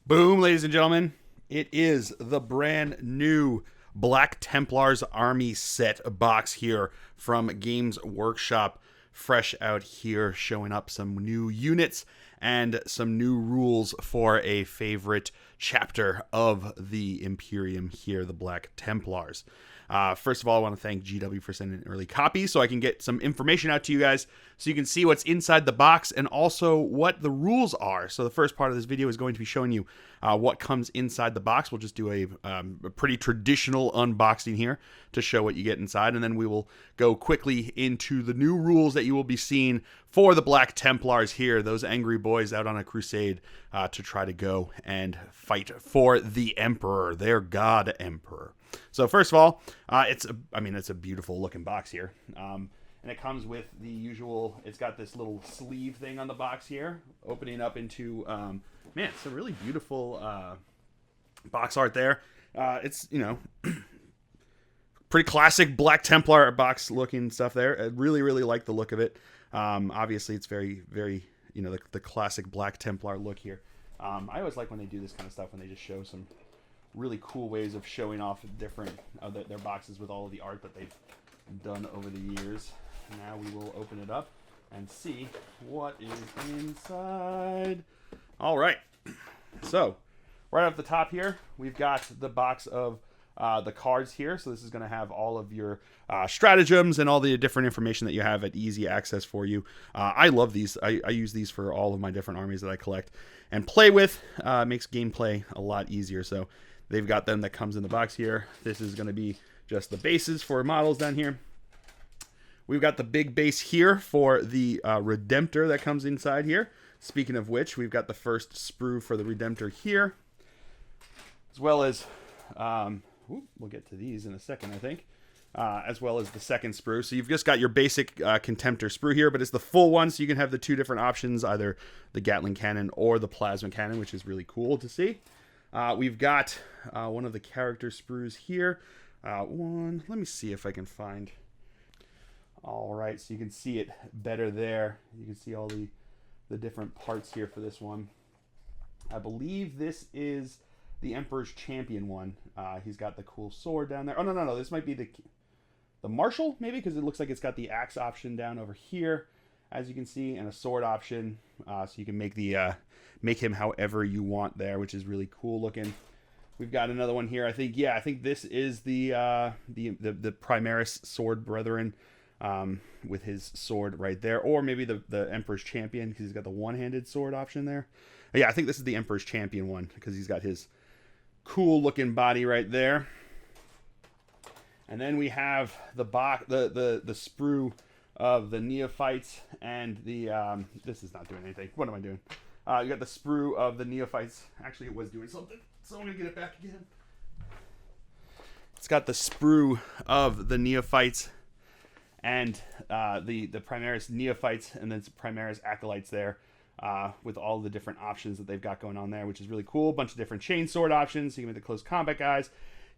Boom, ladies and gentlemen. It is the brand new Black Templars Army set box here from Games Workshop. Fresh out here, showing up some new units and some new rules for a favorite chapter of the Imperium here, the Black Templars. First of all, I want to thank GW for sending an early copy so I can get some information out to you guys so you can see what's inside the box and also what the rules are. So the first part of this video is going to be showing you what comes inside the box. We'll just do a pretty traditional unboxing here to show what you get inside, and then we will go quickly into the new rules that you will be seeing for the Black Templars here, those angry boys out on a crusade to try to go and fight for the Emperor, their God Emperor. So first of all, it's a beautiful looking box here. And it comes with the usual, it's got this little sleeve thing on the box here, opening up into, man, it's a really beautiful box art there. It's, pretty classic Black Templar box looking stuff there. I really, really like the look of it. Obviously, it's very, very, the classic Black Templar look here. I always like when they do this kind of stuff, when they just show some really cool ways of showing off different their boxes with all of the art that they've done over the years. Now we will open it up and see what is inside. All right, so right off the top here, we've got the box of the cards here. So this is going to have all of your stratagems and all the different information that you have at easy access for you. I love these. I use these for all of my different armies that I collect and play with. Makes gameplay a lot easier. So they've got them that comes in the box here. This is going to be just the bases for models down here. We've got the big base here for the Redemptor that comes inside here. Speaking of which, we've got the first sprue for the Redemptor here, as well as we'll get to these in a second, I think. As well as the second sprue. So you've just got your basic Contemptor sprue here, but it's the full one, so you can have the two different options, either the Gatling cannon or the plasma cannon, which is really cool to see. We've got one of the character sprues here. Let me see if I can find. All right, so you can see it better there. You can see all the different parts here for this one. I believe this is the Emperor's Champion one. He's got the cool sword down there. Oh, no. This might be the Marshal, maybe, because it looks like it's got the axe option down over here, as you can see, and a sword option. So you can make make him however you want there, which is really cool looking. We've got another one here. I think this is the Primaris Sword Brethren, with his sword right there, or maybe the Emperor's Champion, because he's got the one-handed sword option there. Yeah, I think this is the Emperor's Champion one, because he's got his cool looking body right there. And then we have the sprue of the Neophytes and the this is not doing anything. What am I doing? You got the sprue of the Neophytes. Actually, it was doing something, so I'm gonna get it back again. It's got the sprue of the Neophytes and the Primaris Neophytes, and then Primaris Acolytes there, with all the different options that they've got going on there, which is really cool. A bunch of different chainsword options. So you can make the close combat guys.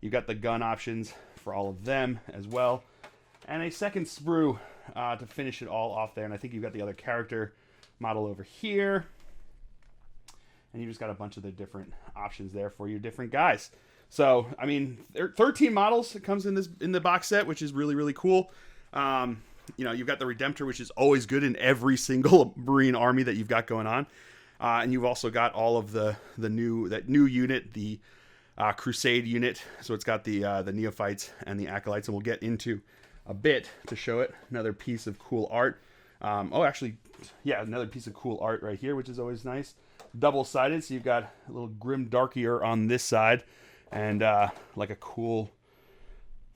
You've got the gun options for all of them as well. And a second sprue to finish it all off there. And I think you've got the other character model over here. And you just got a bunch of the different options there for your different guys. So, I mean, there are 13 models that comes in the box set, which is really, really cool. You've got the Redemptor, which is always good in every single Marine army that you've got going on. And you've also got all of the new unit, the Crusade unit. So it's got the Neophytes and the Acolytes, and we'll get into a bit to show it. Another piece of cool art. Another piece of cool art right here, which is always nice. Double-sided, so you've got a little Grim Darkier on this side, and like a cool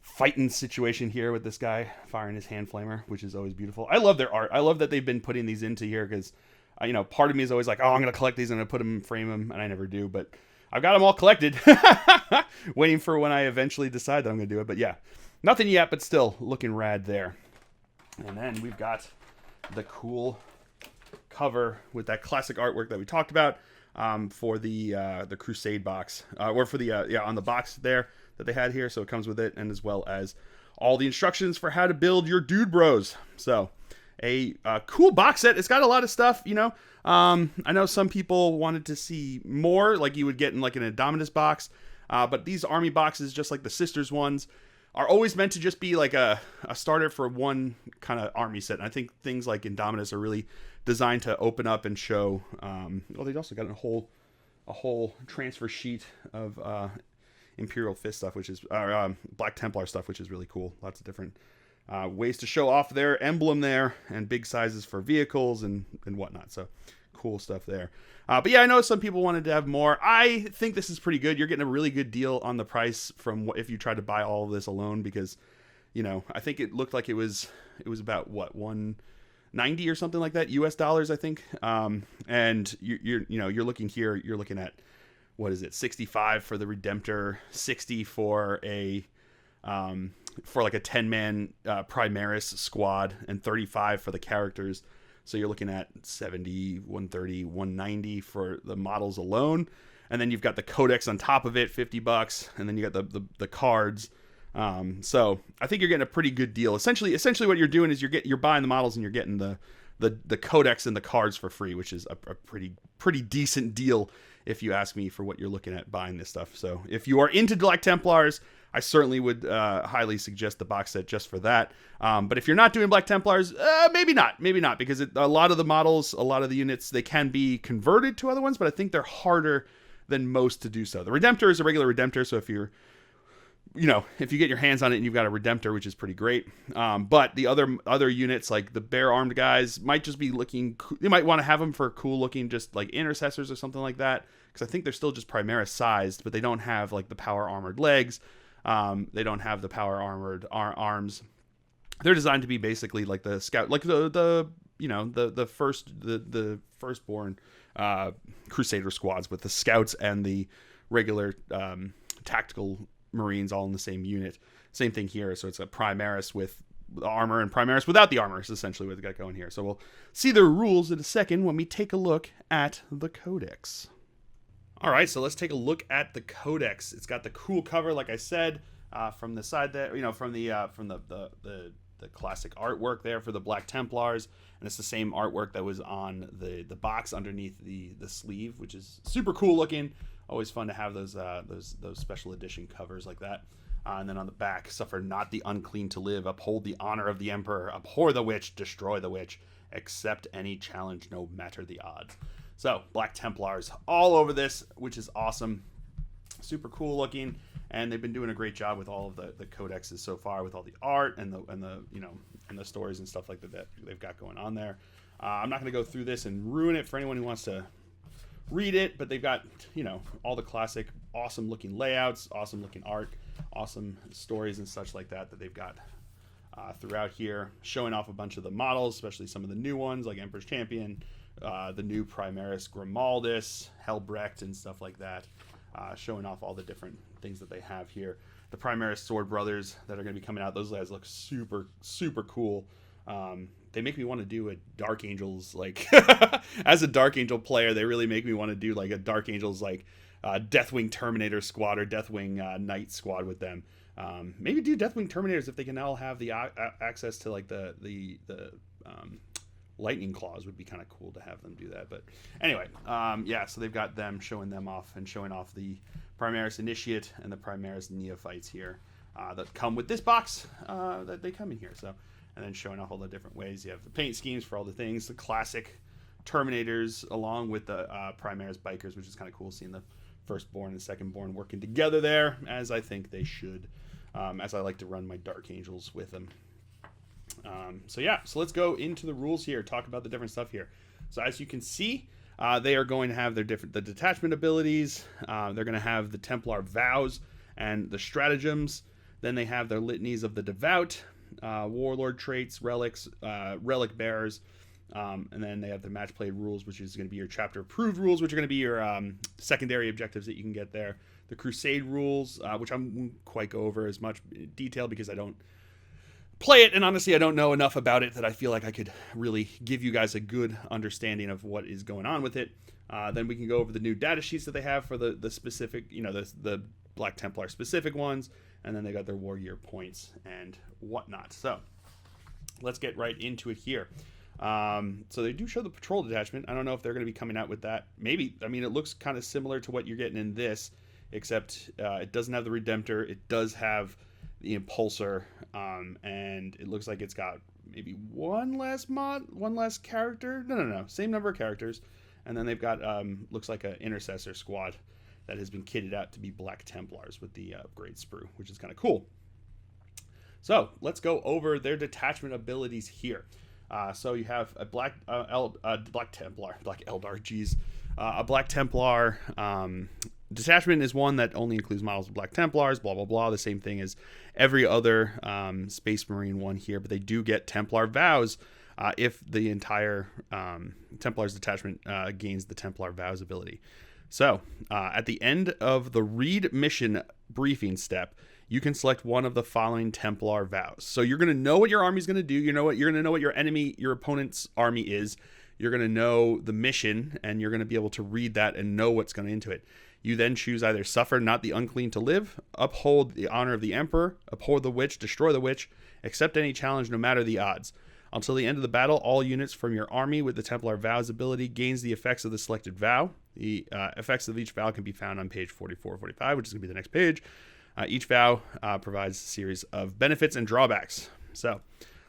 fighting situation here with this guy firing his hand flamer, which is always beautiful. I love their art. I love that they've been putting these into here, because part of me is always like, oh, I'm gonna collect these and I'm gonna put them, frame them, and I never do, but I've got them all collected, waiting for when I eventually decide that I'm gonna do it. But yeah, nothing yet, but still looking rad there. And then we've got the cool cover with that classic artwork that we talked about, for the Crusade box, or for the on the box there that they had here. So it comes with it, and as well as all the instructions for how to build your dude bros. So a cool box set. It's got a lot of stuff, you know. I know some people wanted to see more, like you would get in like an Indominus box, but these army boxes, just like the Sisters ones, are always meant to just be like a starter for one kind of army set. And I think things like Indominus are really designed to open up and show. Well, they've also got a whole transfer sheet of Imperial Fist stuff, which is Black Templar stuff, which is really cool. Lots of different ways to show off their emblem there, and big sizes for vehicles and whatnot. So cool stuff there. But yeah, I know some people wanted to have more. I think this is pretty good. You're getting a really good deal on the price from if you tried to buy all of this alone, because, you know, I think it looked like it was about what, 190 or something like that, US dollars, I think. And you're looking here, you're looking at, what is it, 65 for the Redemptor, 60 for a for like a 10-man Primaris squad, and 35 for the characters. So you're looking at 70, 130, 190 for the models alone. And then you've got the Codex on top of it, $50. And then you got the cards. So I think you're getting a pretty good deal. Essentially what you're doing is you're buying the models and you're getting the Codex and the cards for free, which is a pretty decent deal, if you ask me, for what you're looking at buying this stuff. So if you are into Black Templars, I certainly would highly suggest the box set just for that. But if you're not doing Black Templars, maybe not, because a lot of the models, a lot of the units, they can be converted to other ones, but I think they're harder than most to do so. The Redemptor is a regular Redemptor, so if you get your hands on it and you've got a Redemptor, which is pretty great. But the other units, like the bare armed guys, might just be looking. You might want to have them for cool looking, just like intercessors or something like that, because I think they're still just Primaris sized, but they don't have like the power armored legs. They don't have the power armored arms. They're designed to be basically like the scout, like the firstborn Crusader squads, with the scouts and the regular tactical Marines all in the same unit. Same thing here. So it's a Primaris with the armor and Primaris without the armor is essentially what they got going here. So we'll see the rules in a second when we take a look at the Codex. All right, so let's take a look at the Codex. It's got the cool cover, like I said, from the side there, from the classic artwork there for the Black Templars, and it's the same artwork that was on the box underneath the sleeve, which is super cool looking. Always fun to have those special edition covers like that. And then on the back, suffer not the unclean to live, uphold the honor of the emperor, abhor the witch, destroy the witch, accept any challenge, no matter the odds. So Black Templars all over this, which is awesome. Super cool looking, and they've been doing a great job with all of the codexes so far, with all the art and the stories and stuff like that they've got going on there. I'm not going to go through this and ruin it for anyone who wants to read it, but they've got all the classic awesome looking layouts, awesome looking art, awesome stories and such like that they've got throughout here, showing off a bunch of the models, especially some of the new ones like Emperor's Champion, the new Primaris Grimaldus, Helbrecht, and stuff like that, showing off all the different things that they have here. The Primaris Sword Brothers that are going to be coming out, those guys look super, super cool. They make me want to do a Dark Angels, like, as a Dark Angel player, they really make me want to do, like, a Dark Angels, like, Deathwing Terminator squad or Deathwing Knight squad with them. Maybe do Deathwing Terminators if they can all have the access to, like, the Lightning Claws. Would be kind of cool to have them do that. But anyway, so they've got them, showing them off and showing off the Primaris Initiate and the Primaris Neophytes here that come with this box that they come in here. So, and then showing off all the different ways. You have the paint schemes for all the things, the classic Terminators along with the Primaris Bikers, which is kind of cool seeing the Firstborn and Secondborn working together there, as I think they should, as I like to run my Dark Angels with them. So let's go into the rules here, talk about the different stuff here. So as you can see, they are going to have the detachment abilities. They're going to have the Templar vows and the stratagems. Then they have their litanies of the Devout, Warlord traits, relics, relic bearers, and then they have the match play rules, which is going to be your chapter approved rules, which are going to be your secondary objectives that you can get there. The crusade rules, which I won't quite go over as much detail because I don't play it, and honestly I don't know enough about it that I feel like I could really give you guys a good understanding of what is going on with it. Then we can go over the new data sheets that they have for the specific, the Black Templar specific ones, and then they got their war gear points and whatnot. So let's get right into it here. So they do show the patrol detachment. I don't know if they're going to be coming out with that. Maybe. I mean, it looks kind of similar to what you're getting in this, except it doesn't have the Redemptor. It does have the Impulsor, and it looks like it's got maybe one less character. No. Same number of characters. And then they've got, looks like an Intercessor squad that has been kitted out to be Black Templars with the upgrade sprue, which is kind of cool. So let's go over their detachment abilities here. So you have a Black Eldar, geez. A Black Templar detachment is one that only includes models of Black Templars, blah, blah, blah. The same thing as every other Space Marine one here, but they do get Templar vows if the entire Templars detachment gains the Templar vows ability. So at the end of the read mission briefing step, you can select one of the following Templar vows. So you're going to know what your army is going to do. You're going to know what your opponent's army is. You're going to know the mission, and you're going to be able to read that and know what's going into it. You then choose either suffer not the unclean to live, uphold the honor of the emperor, uphold the witch, destroy the witch, accept any challenge no matter the odds. Until the end of the battle, all units from your army with the Templar vows ability gains the effects of the selected vow. The effects of each vow can be found on page 44-45, which is going to be the next page. Each vow provides a series of benefits and drawbacks. So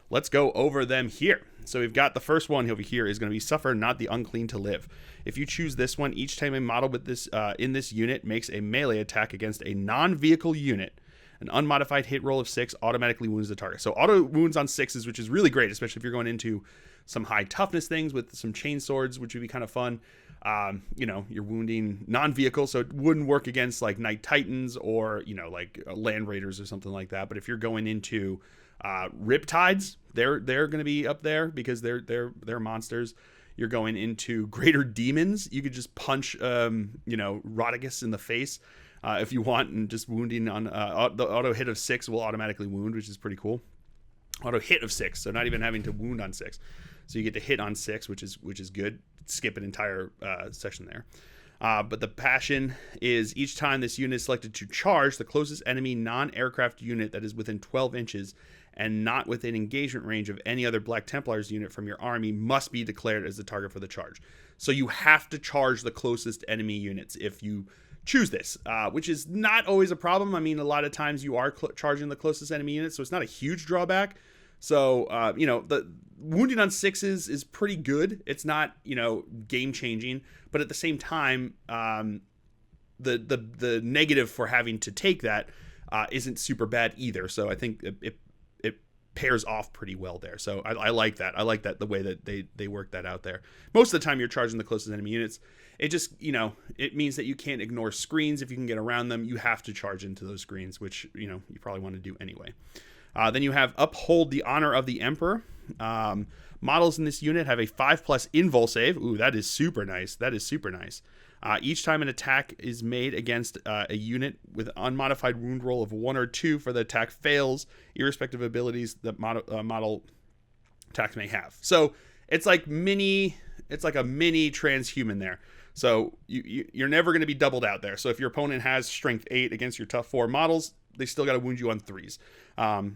let's go over them here. So we've got the first one over here is going to be suffer not the unclean to live. If you choose this one, each time a model with this in this unit makes a melee attack against a non-vehicle unit, an unmodified hit roll of 6 automatically wounds the target. So auto wounds on 6s, which is really great, especially if you're going into some high toughness things with some chain swords, which would be kind of fun. You're wounding non-vehicle, so it wouldn't work against like Night Titans or, like Land Raiders or something like that. But if you're going into Riptides, they're going to be up there because they're monsters. You're going into Greater Demons. You could just punch, Rodigus in the face if you want, and just wounding on the auto hit of 6 will automatically wound, which is pretty cool. Auto hit of 6, so not even having to wound on 6. So you get to hit on 6, which is good. Skip an entire section there. But the passion is each time this unit is selected to charge, the closest enemy non-aircraft unit that is within 12 inches and not within engagement range of any other Black Templars unit from your army must be declared as the target for the charge. So you have to charge the closest enemy units if you choose this, which is not always a problem. I mean, a lot of times you are charging the closest enemy units, so it's not a huge drawback. So, the wounding on 6s is pretty good. It's not, game changing, but at the same time, the negative for having to take that isn't super bad either. So I think it pairs off pretty well there. So I like that. I like that the way that they work that out there. Most of the time you're charging the closest enemy units. It just, it means that you can't ignore screens. If you can get around them, you have to charge into those screens, which, you probably want to do anyway. Then you have uphold the honor of the emperor. Models in this unit have a 5+ invul save. Ooh, that is super nice. Each time an attack is made against a unit with unmodified wound roll of 1 or 2 for the attack fails, irrespective of abilities that model attacks may have. So it's like a mini transhuman there. So you're never going to be doubled out there. So if your opponent has strength 8 against your tough 4 models, they still got to wound you on 3s.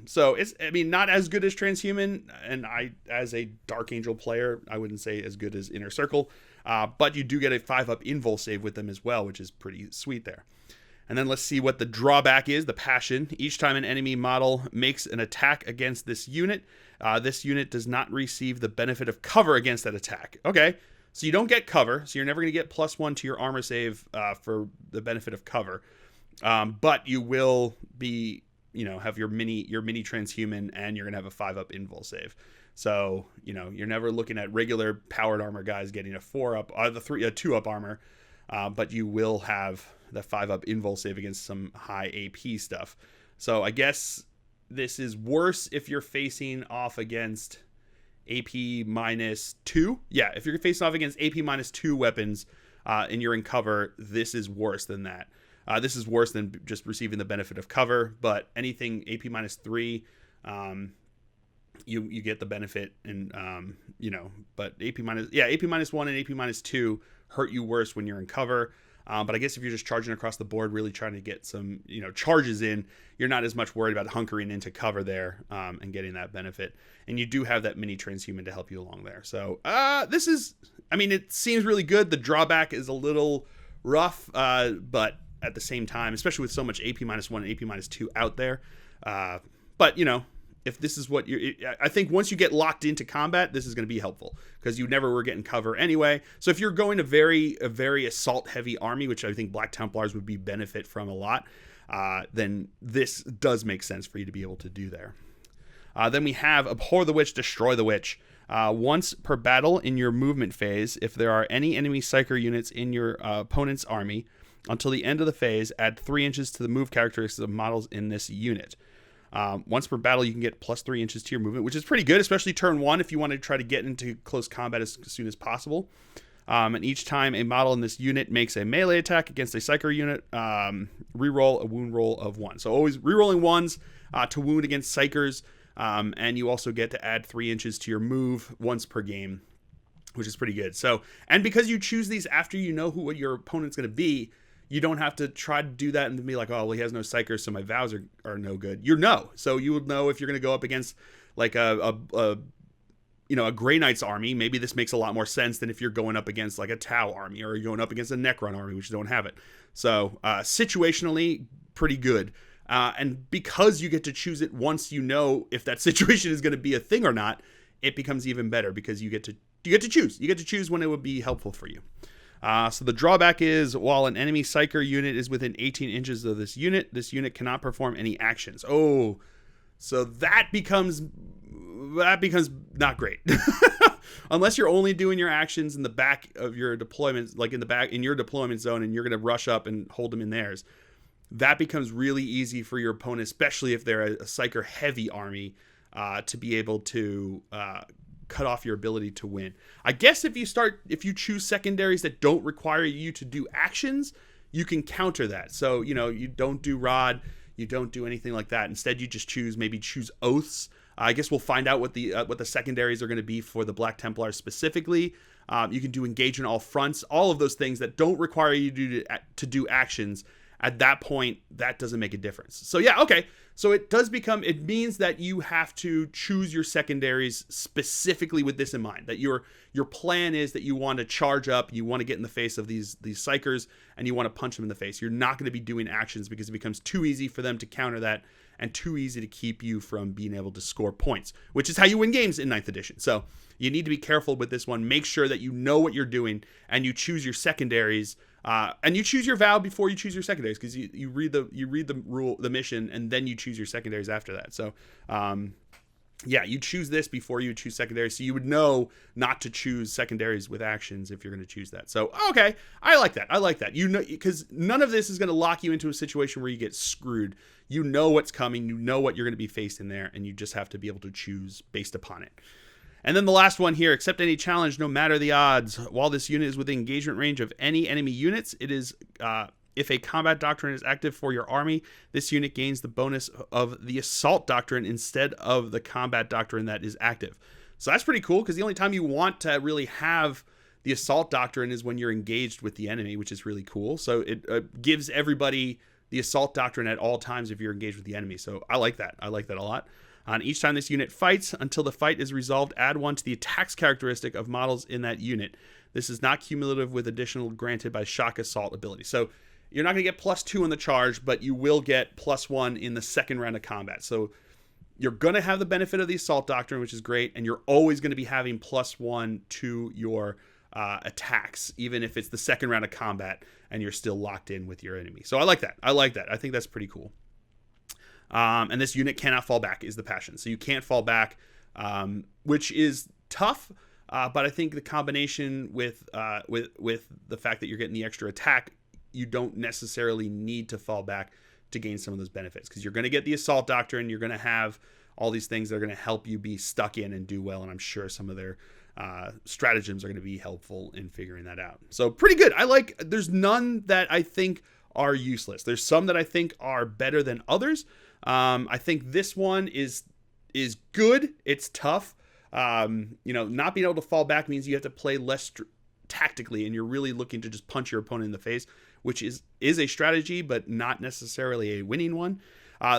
So it's, not as good as transhuman, and I, as a Dark Angel player, I wouldn't say as good as Inner Circle, but you do get a 5+ invul save with them as well, which is pretty sweet there. And then let's see what the drawback is, the passion. Each time an enemy model makes an attack against this unit does not receive the benefit of cover against that attack. Okay, so you don't get cover, so you're never going to get +1 to your armor save for the benefit of cover. But you will be, have your mini transhuman, and you're going to have a 5+ invul save. So, you're never looking at regular powered armor guys getting a 4+ a 2+ armor, but you will have the 5+ invul save against some high AP stuff. So I guess this is worse if you're facing off against AP -2. Yeah, if you're facing off against AP -2 weapons, and you're in cover, this is worse than that. This is worse than just receiving the benefit of cover, but anything AP -3, you get the benefit, and but AP -1 and AP -2 hurt you worse when you're in cover. But I guess if you're just charging across the board, really trying to get some, charges in, you're not as much worried about hunkering into cover there and getting that benefit. And you do have that mini transhuman to help you along there. So it seems really good. The drawback is a little rough, but at the same time, especially with so much AP-1 and AP-2 out there. But if this is what I think once you get locked into combat, this is going to be helpful because you never were getting cover anyway. So if you're going to a very assault heavy army, which I think Black Templars would be benefit from a lot, then this does make sense for you to be able to do there. Then we have Abhor the Witch, Destroy the Witch. Once per battle in your movement phase, if there are any enemy Psyker units in your opponent's army, until the end of the phase, add 3 inches to the move characteristics of models in this unit. Once per battle, you can get plus 3 inches to your movement, which is pretty good, especially turn 1 if you want to try to get into close combat as soon as possible. And each time a model in this unit makes a melee attack against a Psyker unit, reroll a wound roll of 1. So always rerolling 1s to wound against Psykers, and you also get to add 3 inches to your move once per game, which is pretty good. So, and because you choose these after you know what your opponent's going to be, you don't have to try to do that and be like, oh, well, he has no Psykers, so my vows are no good. So you would know if you're going to go up against like a Grey Knight's army. Maybe this makes a lot more sense than if you're going up against like a Tau army or you're going up against a Necron army, which don't have it. So situationally, pretty good. And because you get to choose it once you know if that situation is going to be a thing or not, it becomes even better because you get to choose. You get to choose when it would be helpful for you. So the drawback is, while an enemy Psyker unit is within 18 inches of this unit cannot perform any actions. Oh, so that becomes not great. Unless you're only doing your actions in the back of your deployments, like in your deployment zone, and you're going to rush up and hold them in theirs. That becomes really easy for your opponent, especially if they're a Psyker heavy army, to be able to cut off your ability to win. I guess if you choose secondaries that don't require you to do actions, you can counter that. So, you don't do Rod, you don't do anything like that. Instead, you just choose Oaths. I guess we'll find out what the secondaries are going to be for the Black Templars specifically. You can do Engage in all fronts, all of those things that don't require you to do actions. At that point, that doesn't make a difference. So yeah, okay. So it means that you have to choose your secondaries specifically with this in mind, that your plan is that you want to charge up, you want to get in the face of these Psykers, and you want to punch them in the face. You're not going to be doing actions because it becomes too easy for them to counter that and too easy to keep you from being able to score points, which is how you win games in 9th edition. So you need to be careful with this one. Make sure that you know what you're doing and you choose your secondaries. And you choose your vow before you choose your secondaries, because you read the mission, and then you choose your secondaries after that. So, you choose this before you choose secondaries, so you would know not to choose secondaries with actions if you're going to choose that. So, okay, I like that. Because none of this is going to lock you into a situation where you get screwed. You know what's coming. You know what you're going to be faced in there, and you just have to be able to choose based upon it. And then the last one here, accept any challenge, no matter the odds. While this unit is within engagement range of any enemy units, it is if a combat doctrine is active for your army, this unit gains the bonus of the assault doctrine instead of the combat doctrine that is active. So that's pretty cool, because the only time you want to really have the assault doctrine is when you're engaged with the enemy, which is really cool. So it gives everybody the assault doctrine at all times if you're engaged with the enemy. So I like that. I like that a lot. On each time this unit fights, until the fight is resolved, add 1 to the attacks characteristic of models in that unit. This is not cumulative with additional granted by shock assault ability. So you're not going to get +2 on the charge, but you will get +1 in the second round of combat. So you're going to have the benefit of the assault doctrine, which is great, and you're always going to be having +1 to your attacks, even if it's the second round of combat and you're still locked in with your enemy. So I like that. I think that's pretty cool. And this unit cannot fall back is the passion. So you can't fall back, which is tough. But I think the combination with the fact that you're getting the extra attack, you don't necessarily need to fall back to gain some of those benefits, because you're going to get the assault doctrine. You're going to have all these things that are going to help you be stuck in and do well. And I'm sure some of their stratagems are going to be helpful in figuring that out. So pretty good. There's none that I think are useless. There's some that I think are better than others. I think this one is good. It's tough. Not being able to fall back means you have to play less tactically, and you're really looking to just punch your opponent in the face, which is a strategy, but not necessarily a winning one.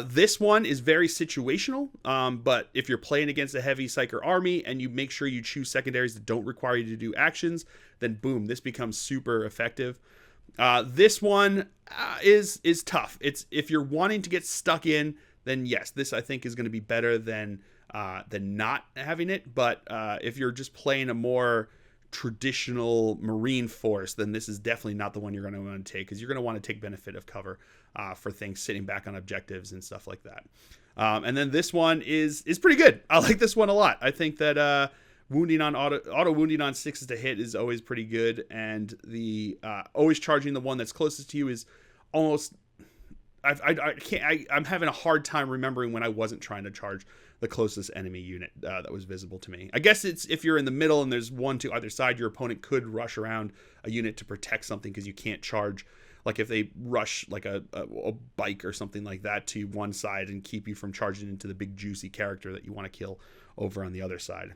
This one is very situational, but if you're playing against a heavy Psyker army and you make sure you choose secondaries that don't require you to do actions, then boom, this becomes super effective. This one is tough. It's if you're wanting to get stuck in, then yes, this I think is going to be better than not having it. But if you're just playing a more traditional Marine force, then this is definitely not the one you're going to want to take, because you're going to want to take benefit of cover for things sitting back on objectives and stuff like that. And then this one is pretty good. I like this one a lot. I think that wounding on auto wounding on 6s to hit is always pretty good, and the always charging the one that's closest to you is almost. I'm having a hard time remembering when I wasn't trying to charge the closest enemy unit that was visible to me. I guess it's if you're in the middle and there's one to either side, your opponent could rush around a unit to protect something, because you can't charge. Like if they rush like a bike or something like that to one side and keep you from charging into the big juicy character that you want to kill over on the other side.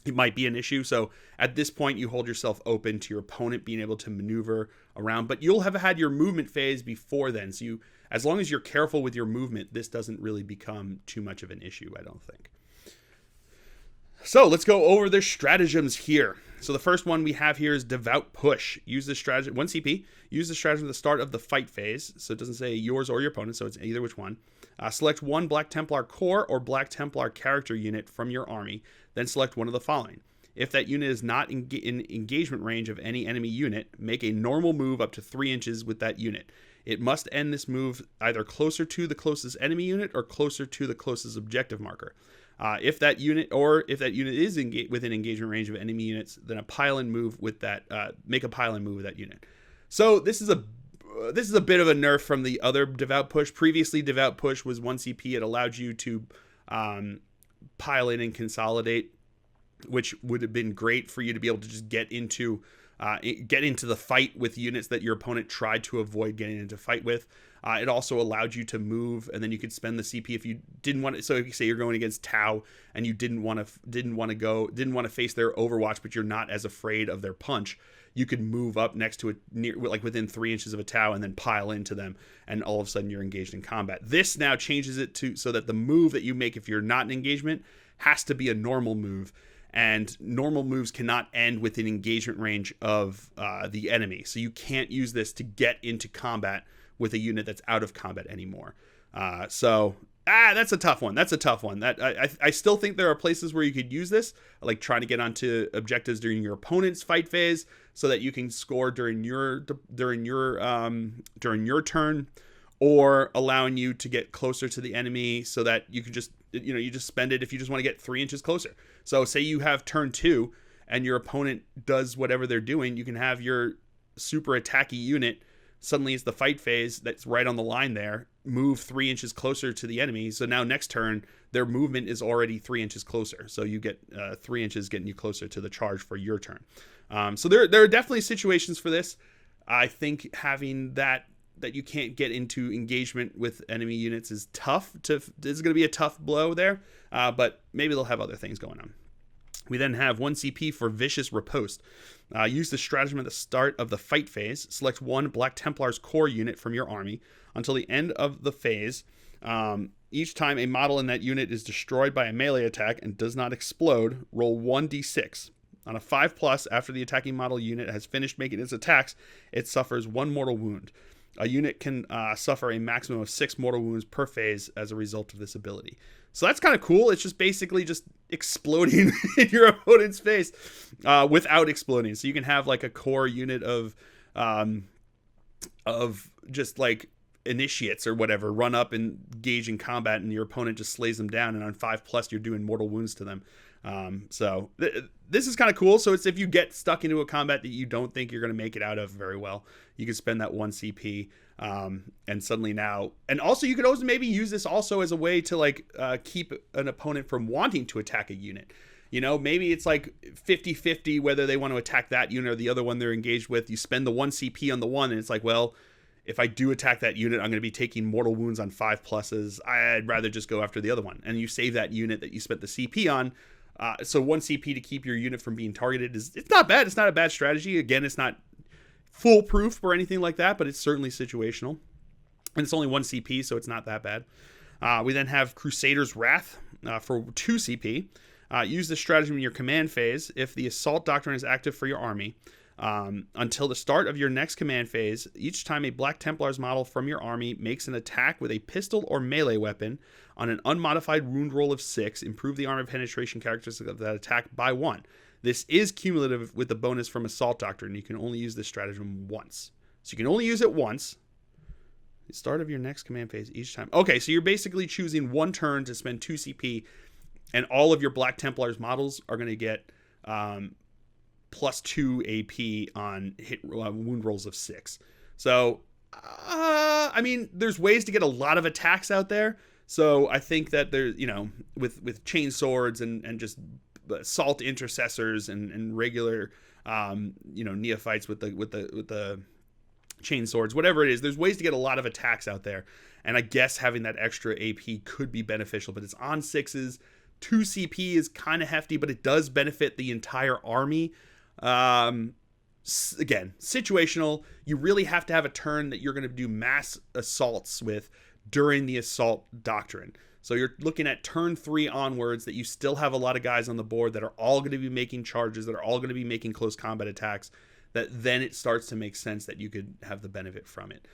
It might be an issue. So at this point, you hold yourself open to your opponent being able to maneuver around, but you'll have had your movement phase before then. So you, as long as you're careful with your movement, this doesn't really become too much of an issue, I don't think. So let's go over their stratagems here. So the first one we have here is Devout Push. Use this stratagem, 1 CP. Use the stratagem at the start of the fight phase. So it doesn't say yours or your opponent, so it's either which one. Select one Black Templar core or Black Templar character unit from your army. Then select one of the following. If that unit is not in engagement range of any enemy unit, make a normal move up to 3 inches with that unit. It must end this move either closer to the closest enemy unit or closer to the closest objective marker. If that unit is within engagement range of enemy units, then a pile-in move with that. Make a pile-in move with that unit. So this is a bit of a nerf from the other Devout Push. Previously, Devout Push was 1 CP. It allowed you to pile in and consolidate, which would have been great for you to be able to just get into the fight with units that your opponent tried to avoid getting into fight with. It also allowed you to move, and then you could spend the CP if you didn't want to. So if you say you're going against Tau and you didn't want to face their Overwatch, but you're not as afraid of their punch, you could move up next to within 3 inches of a Tau and then pile into them, and all of a sudden you're engaged in combat. This now changes it to so that the move that you make if you're not in engagement has to be a normal move. And normal moves cannot end within engagement range of the enemy. So you can't use this to get into combat with a unit that's out of combat anymore. That's a tough one. I still think there are places where you could use this, like trying to get onto objectives during your opponent's fight phase, so that you can score during your turn, or allowing you to get closer to the enemy so that you can just spend it if you just want to get 3 inches closer. So say you have turn 2 and your opponent does whatever they're doing, you can have your super attacky unit, suddenly it's the fight phase that's right on the line there, move 3 inches closer to the enemy. So now next turn, their movement is already 3 inches closer. So you get 3 inches getting you closer to the charge for your turn. So there are definitely situations for this. I think having that you can't get into engagement with enemy units is tough. Is going to be a tough blow there, but maybe they'll have other things going on. We then have 1 CP for Vicious Riposte. Use the stratagem at the start of the fight phase. Select one Black Templar's core unit from your army until the end of the phase. Each time a model in that unit is destroyed by a melee attack and does not explode, roll 1d6. On a 5+, after the attacking model unit has finished making its attacks, it suffers 1 mortal wound. A unit can suffer a maximum of 6 mortal wounds per phase as a result of this ability. So that's kind of cool. It's just basically just exploding in your opponent's face without exploding. So you can have like a core unit of just like initiates or whatever run up and engage in combat, and your opponent just slays them down. And on 5+, you're doing mortal wounds to them. This is kind of cool. So it's if you get stuck into a combat that you don't think you're going to make it out of very well, you can spend that 1 CP and suddenly now, and also you could also maybe use this also as a way to like keep an opponent from wanting to attack a unit. Maybe it's like 50-50 whether they want to attack that unit or the other one they're engaged with. You spend the 1 CP on the one, and it's like, well, if I do attack that unit, I'm going to be taking mortal wounds on 5+. I'd rather just go after the other one. And you save that unit that you spent the CP on. So 1 CP to keep your unit from being targeted it's not bad. It's not a bad strategy. Again, it's not foolproof or anything like that, but it's certainly situational. And it's only 1 CP, so it's not that bad. We then have Crusader's Wrath for 2 CP. Use this stratagem in your command phase if the Assault Doctrine is active for your army. Until the start of your next command phase, each time a Black Templars model from your army makes an attack with a pistol or melee weapon on an unmodified wound roll of 6, improve the armor penetration characteristic of that attack by 1. This is cumulative with the bonus from Assault Doctrine. You can only use this stratagem once. So you can only use it once. The start of your next command phase each time. Okay, so you're basically choosing 1 turn to spend 2 CP, and all of your Black Templars models are going to get plus 2 AP on hit wound rolls of 6. So, I mean, there's ways to get a lot of attacks out there. So I think that there's, with chain swords and just assault intercessors and regular, neophytes with the chain swords, whatever it is, there's ways to get a lot of attacks out there. And I guess having that extra AP could be beneficial, but it's on 6s. 2 CP is kind of hefty, but it does benefit the entire army. Again, situational. You really have to have a turn that you're going to do mass assaults with during the Assault Doctrine. So you're looking at turn 3 onwards that you still have a lot of guys on the board that are all going to be making charges, that are all going to be making close combat attacks, that then it starts to make sense that you could have the benefit from it.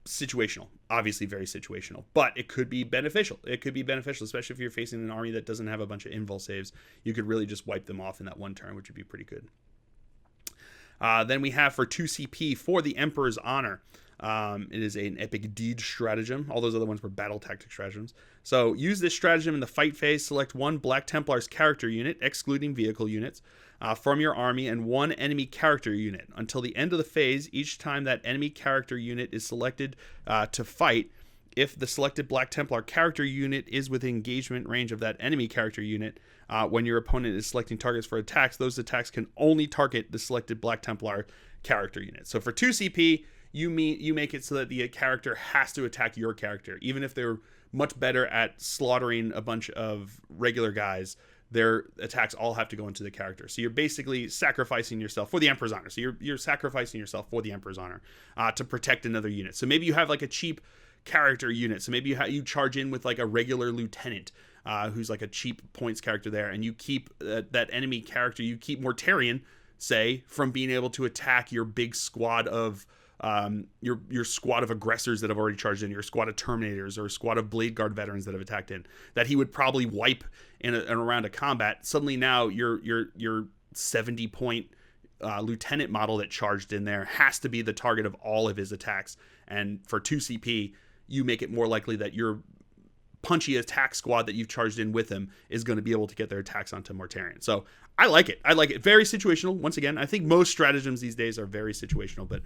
Situational, obviously very situational, but it could be beneficial. It could be beneficial, especially if you're facing an army that doesn't have a bunch of invul saves. You could really just wipe them off in that 1 turn, which would be pretty good. Then we have for 2 CP for the Emperor's Honor. It is an epic deed stratagem. All those other ones were battle tactic stratagems. So use this stratagem in the fight phase. Select 1 Black Templar's character unit, excluding vehicle units, from your army, and 1 enemy character unit. Until the end of the phase, each time that enemy character unit is selected to fight, if the selected Black Templar character unit is within engagement range of that enemy character unit, when your opponent is selecting targets for attacks, those attacks can only target the selected Black Templar character unit. So for 2 CP, you make it so that the character has to attack your character. Even if they're much better at slaughtering a bunch of regular guys, their attacks all have to go into the character. So you're basically sacrificing yourself for the Emperor's Honor. So you're sacrificing yourself for the Emperor's Honor to protect another unit. So maybe you have like a cheap character unit. So maybe you charge in with like a regular lieutenant who's like a cheap points character there, and you keep that enemy character, you keep Mortarion, say, from being able to attack your big squad of your squad of aggressors that have already charged in, your squad of Terminators, or a squad of Blade Guard veterans that have attacked in, that he would probably wipe in a round of combat. Suddenly now your 70 point lieutenant model that charged in there has to be the target of all of his attacks. And for 2 CP, you make it more likely that your punchy attack squad that you've charged in with him is going to be able to get their attacks onto Mortarion. So I like it. Very situational. Once again, I think most stratagems these days are very situational, but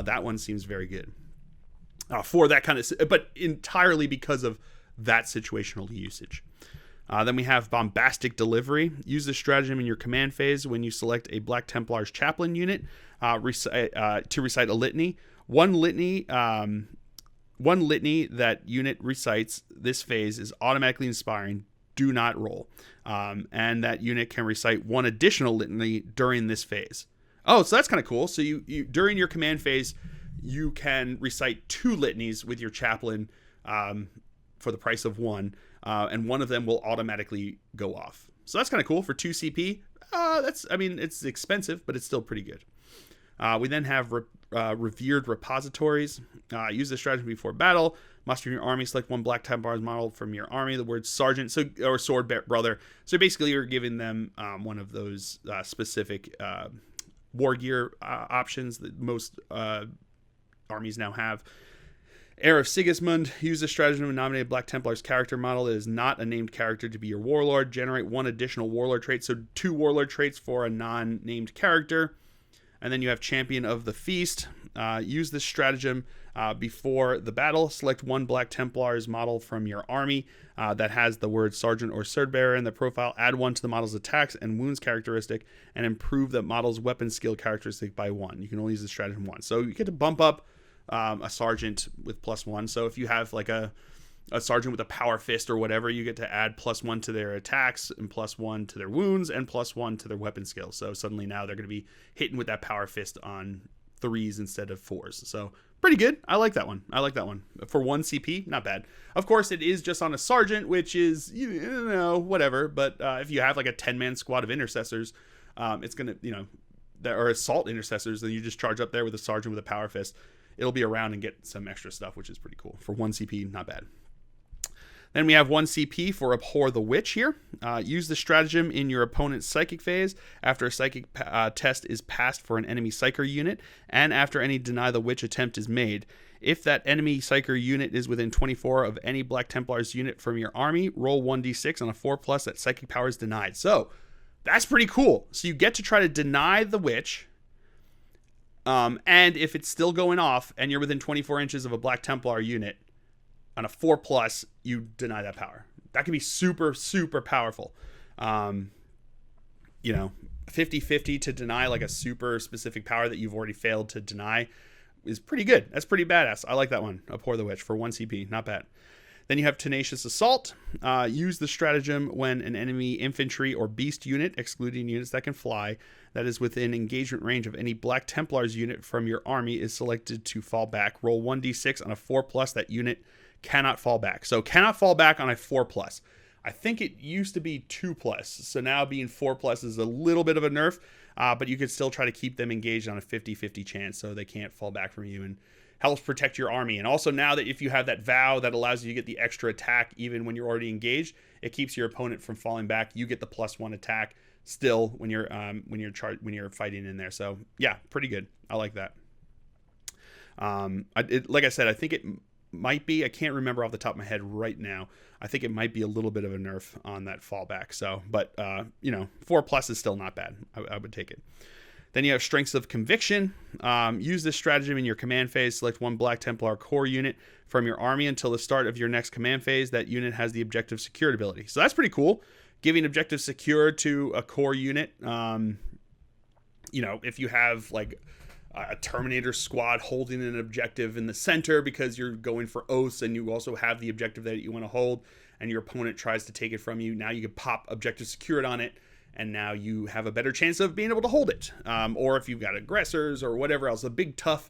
that one seems very good for that kind of, but entirely because of that situational usage. Then we have Bombastic Delivery. Use this stratagem in your command phase when you select a Black Templar's chaplain unit to recite a litany. One litany that unit recites this phase is automatically inspiring. Do not roll. And that unit can recite 1 additional litany during this phase. Oh, so that's kind of cool. So you during your command phase, you can recite 2 litanies with your chaplain for the price of 1. And 1 of them will automatically go off. So that's kind of cool for 2 CP. It's expensive, but it's still pretty good. We then have Revered Repositories. Use this strategy before battle. Muster your army. Select 1 Black Templar model from your army. The word sergeant, or sword brother. So basically, you're giving them one of those specific war gear options that most armies now have. Heir of Sigismund. Use this stratagem to nominate a Black Templar's character model that is not a named character to be your warlord. Generate 1 additional warlord trait. So 2 warlord traits for a non-named character. And then you have Champion of the Feast. Use this stratagem before the battle. Select 1 Black Templar's model from your army that has the word Sergeant or Swordbearer in the profile. Add 1 to the model's attacks and wounds characteristic, and improve the model's weapon skill characteristic by 1. You can only use this stratagem once. So you get to bump up a Sergeant with +1. So if you have like a a sergeant with a power fist or whatever, you get to add +1 to their attacks and +1 to their wounds and +1 to their weapon skill. So suddenly now they're going to be hitting with that power fist on 3s instead of 4s. So pretty good. I like that one. For 1 CP, not bad. Of course, it is just on a sergeant, which is, whatever. But if you have like a 10-man squad of intercessors, it's going to, that are assault intercessors, then you just charge up there with a sergeant with a power fist. It'll be around and get some extra stuff, which is pretty cool. For 1 CP, not bad. Then we have 1 CP for Abhor the Witch here. Use the stratagem in your opponent's psychic phase after a psychic test is passed for an enemy Psyker unit, and after any Deny the Witch attempt is made. If that enemy Psyker unit is within 24 of any Black Templars unit from your army, roll 1d6 on a 4+ that psychic power is denied. So that's pretty cool. So you get to try to deny the witch, and if it's still going off and you're within 24 inches of a Black Templar unit, on a 4+, you deny that power. That can be super, super powerful. 50-50 to deny like a super specific power that you've already failed to deny is pretty good. That's pretty badass. I like that one. Abhor the Witch for 1 CP. Not bad. Then you have Tenacious Assault. Use the stratagem when an enemy infantry or beast unit, excluding units that can fly, that is within engagement range of any Black Templars unit from your army is selected to fall back. Roll 1d6 on a 4+. That unit cannot fall back. So cannot fall back on a 4+. I think it used to be 2+. So now being 4+ is a little bit of a nerf, but you could still try to keep them engaged on a 50-50 chance so they can't fall back from you, and helps protect your army. And also now that if you have that vow that allows you to get the extra attack even when you're already engaged, it keeps your opponent from falling back. You get the +1 attack still when you're fighting in there. So yeah, pretty good. I like that. Like I said, I think it might be, I can't remember off the top of my head right now. I think it might be a little bit of a nerf on that fallback. So, but 4+ is still not bad. I would take it. Then you have Strengths of Conviction. Use this stratagem in your command phase. Select 1 Black Templar core unit from your army until the start of your next command phase. That unit has the objective secured ability. So that's pretty cool. Giving objective secure to a core unit. If you have like a Terminator squad holding an objective in the center because you're going for oaths and you also have the objective that you want to hold, and your opponent tries to take it from you, now you can pop objective secured on it, and now you have a better chance of being able to hold it. Or if you've got aggressors or whatever else, a big tough,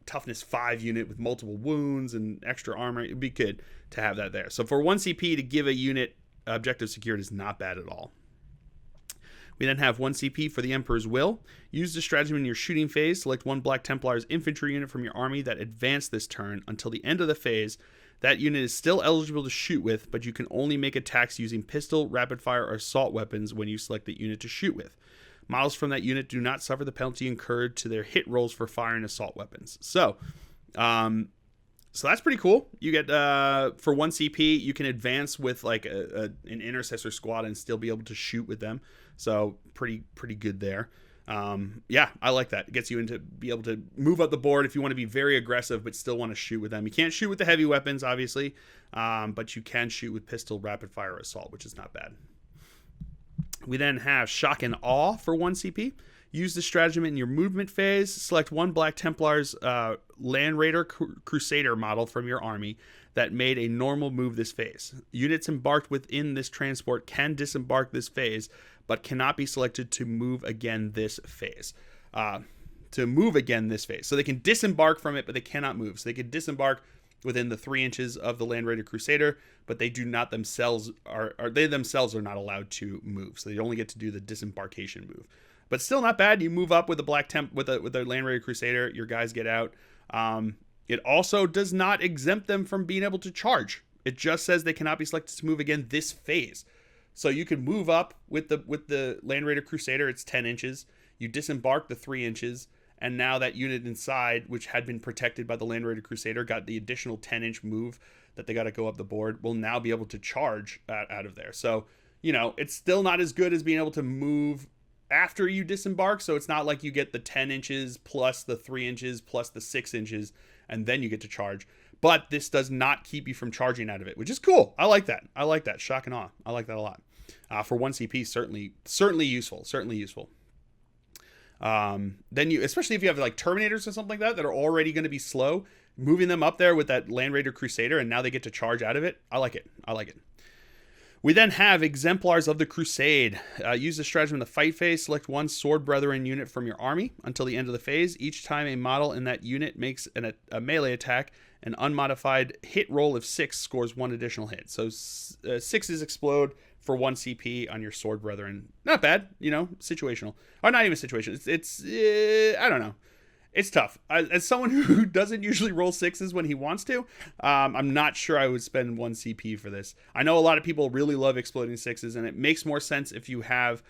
toughness 5 unit with multiple wounds and extra armor, it'd be good to have that there. So for 1 CP to give a unit objective secured is not bad at all. We then have 1 CP for the Emperor's Will. Use the stratagem in your shooting phase. Select 1 Black Templar's infantry unit from your army that advanced this turn. Until the end of the phase, that unit is still eligible to shoot with, but you can only make attacks using pistol, rapid fire, or assault weapons when you select the unit to shoot with. Models from that unit do not suffer the penalty incurred to their hit rolls for firing assault weapons. So that's pretty cool. You get for 1 CP, you can advance with like an intercessor squad and still be able to shoot with them. So pretty good there. Yeah, I like that. It gets you into be able to move up the board if you want to be very aggressive but still want to shoot with them. You can't shoot with the heavy weapons, obviously, but you can shoot with pistol, rapid fire, or assault, which is not bad. We then have Shock and Awe for 1 CP. Use the stratagem in your movement phase. Select 1 Black Templar's Land Raider Crusader model from your army that made a normal move this phase. Units embarked within this transport can disembark this phase, but cannot be selected to move again this phase. So they can disembark from it, but they cannot move. So they can disembark within the 3 inches of the Land Raider Crusader, but they do not themselves are not allowed to move. So they only get to do the disembarkation move. But still not bad. You move up with a Black Temp with a Land Raider Crusader. Your guys get out. It also does not exempt them from being able to charge. It just says they cannot be selected to move again this phase. So you can move up with the Land Raider Crusader. It's 10 inches. You disembark the 3 inches, and now that unit inside, which had been protected by the Land Raider Crusader, got the additional 10-inch move that they got to go up the board, will now be able to charge out of there. So, it's still not as good as being able to move after you disembark. So it's not like you get the 10 inches plus the 3 inches plus the 6 inches, and then you get to charge. But this does not keep you from charging out of it, which is cool. I like that. Shock and Awe. I like that a lot. For 1 CP, certainly useful. Then you, especially if you have like Terminators or something like that are already going to be slow, moving them up there with that Land Raider Crusader, and now they get to charge out of it. I like it. I like it. We then have Exemplars of the Crusade. Use the stratagem in the fight phase. Select one Sword Brethren unit from your army until the end of the phase. Each time a model in that unit makes a melee attack, an unmodified hit roll of 6 scores 1 additional hit. So 6s explode for 1 CP on your Sword Brethren. Not bad, you know, situational. Or not even situational. It's I don't know. It's tough. As someone who doesn't usually roll 6s when he wants to, I'm not sure I would spend 1 CP for this. I know a lot of people really love exploding 6s, and it makes more sense if you have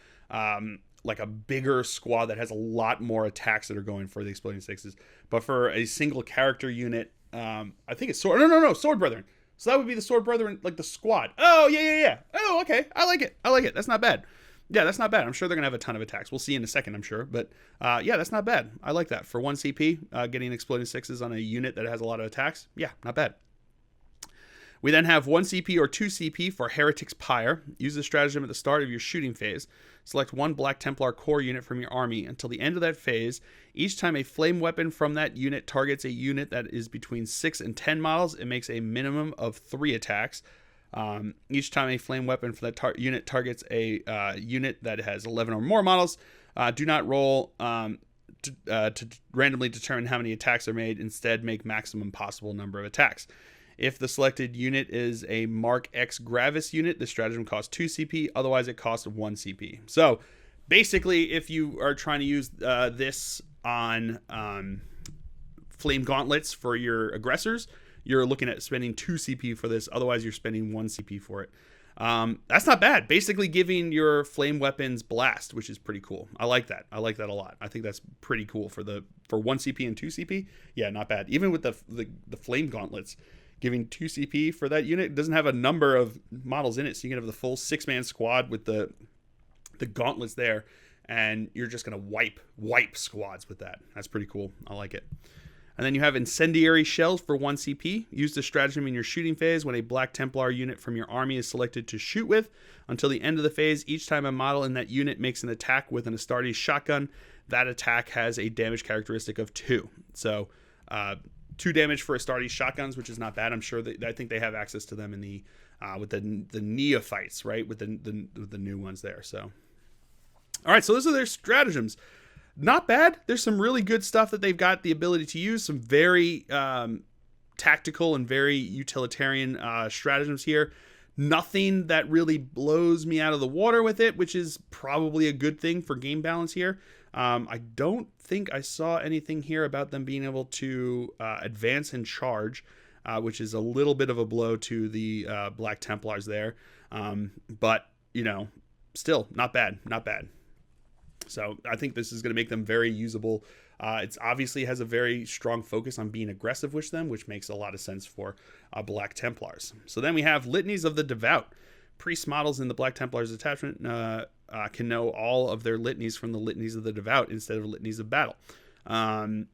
like a bigger squad that has a lot more attacks that are going for the exploding 6s. But for a single character unit, I think it's Sword Brethren. So that would be the Sword Brethren, like the squad. Oh, yeah. Oh, okay. I like it. That's not bad. Yeah, that's not bad. I'm sure they're going to have a ton of attacks. We'll see in a second, I'm sure. But yeah, that's not bad. I like that. For 1 CP, getting exploding 6s on a unit that has a lot of attacks. Yeah, not bad. We then have 1 CP or 2 CP for Heretic's Pyre. Use the stratagem at the start of your shooting phase. Select one Black Templar core unit from your army. Until the end of that phase, each time a flame weapon from that unit targets a unit that is between 6 and 10 models, it makes a minimum of 3 attacks. Each time a flame weapon for that unit targets a unit that has 11 or more models, do not roll to randomly determine how many attacks are made. Instead, make maximum possible number of attacks. If the selected unit is a Mark X Gravis unit, the stratagem costs 2 CP. Otherwise, it costs 1 CP. So, basically, if you are trying to use this on flame gauntlets for your aggressors, you're looking at spending 2 CP for this. Otherwise, you're spending 1 CP for it. That's not bad. Basically giving your flame weapons blast, which is pretty cool. I like that. I like that a lot. I think that's pretty cool for 1 CP and 2 CP. Yeah, not bad. Even with the flame gauntlets, giving 2 CP for that unit. It doesn't have a number of models in it, so you can have the full 6-man squad with the gauntlets there, and you're just going to wipe squads with that. That's pretty cool. I like it. And then you have Incendiary Shells for 1 CP. Use the stratagem in your shooting phase when a Black Templar unit from your army is selected to shoot with. Until the end of the phase, each time a model in that unit makes an attack with an Astartes shotgun, that attack has a damage characteristic of 2. So, 2 damage for Astartes shotguns, which is not bad. I'm sure that I think they have access to them in the with the neophytes, right? With the new ones there. So, all right. So those are their stratagems. Not bad. There's some really good stuff that they've got the ability to use. Some very tactical and very utilitarian stratagems here. Nothing that really blows me out of the water with it, which is probably a good thing for game balance here. I don't think I saw anything here about them being able to advance and charge, which is a little bit of a blow to the Black Templars there. But, you know, still not bad. So I think this is going to make them very usable. It's obviously has a very strong focus on being aggressive with them, which makes a lot of sense for Black Templars. So then we have Litanies of the Devout. Priest models in the Black Templars Detachment can know all of their litanies from the Litanies of the Devout instead of Litanies of Battle. So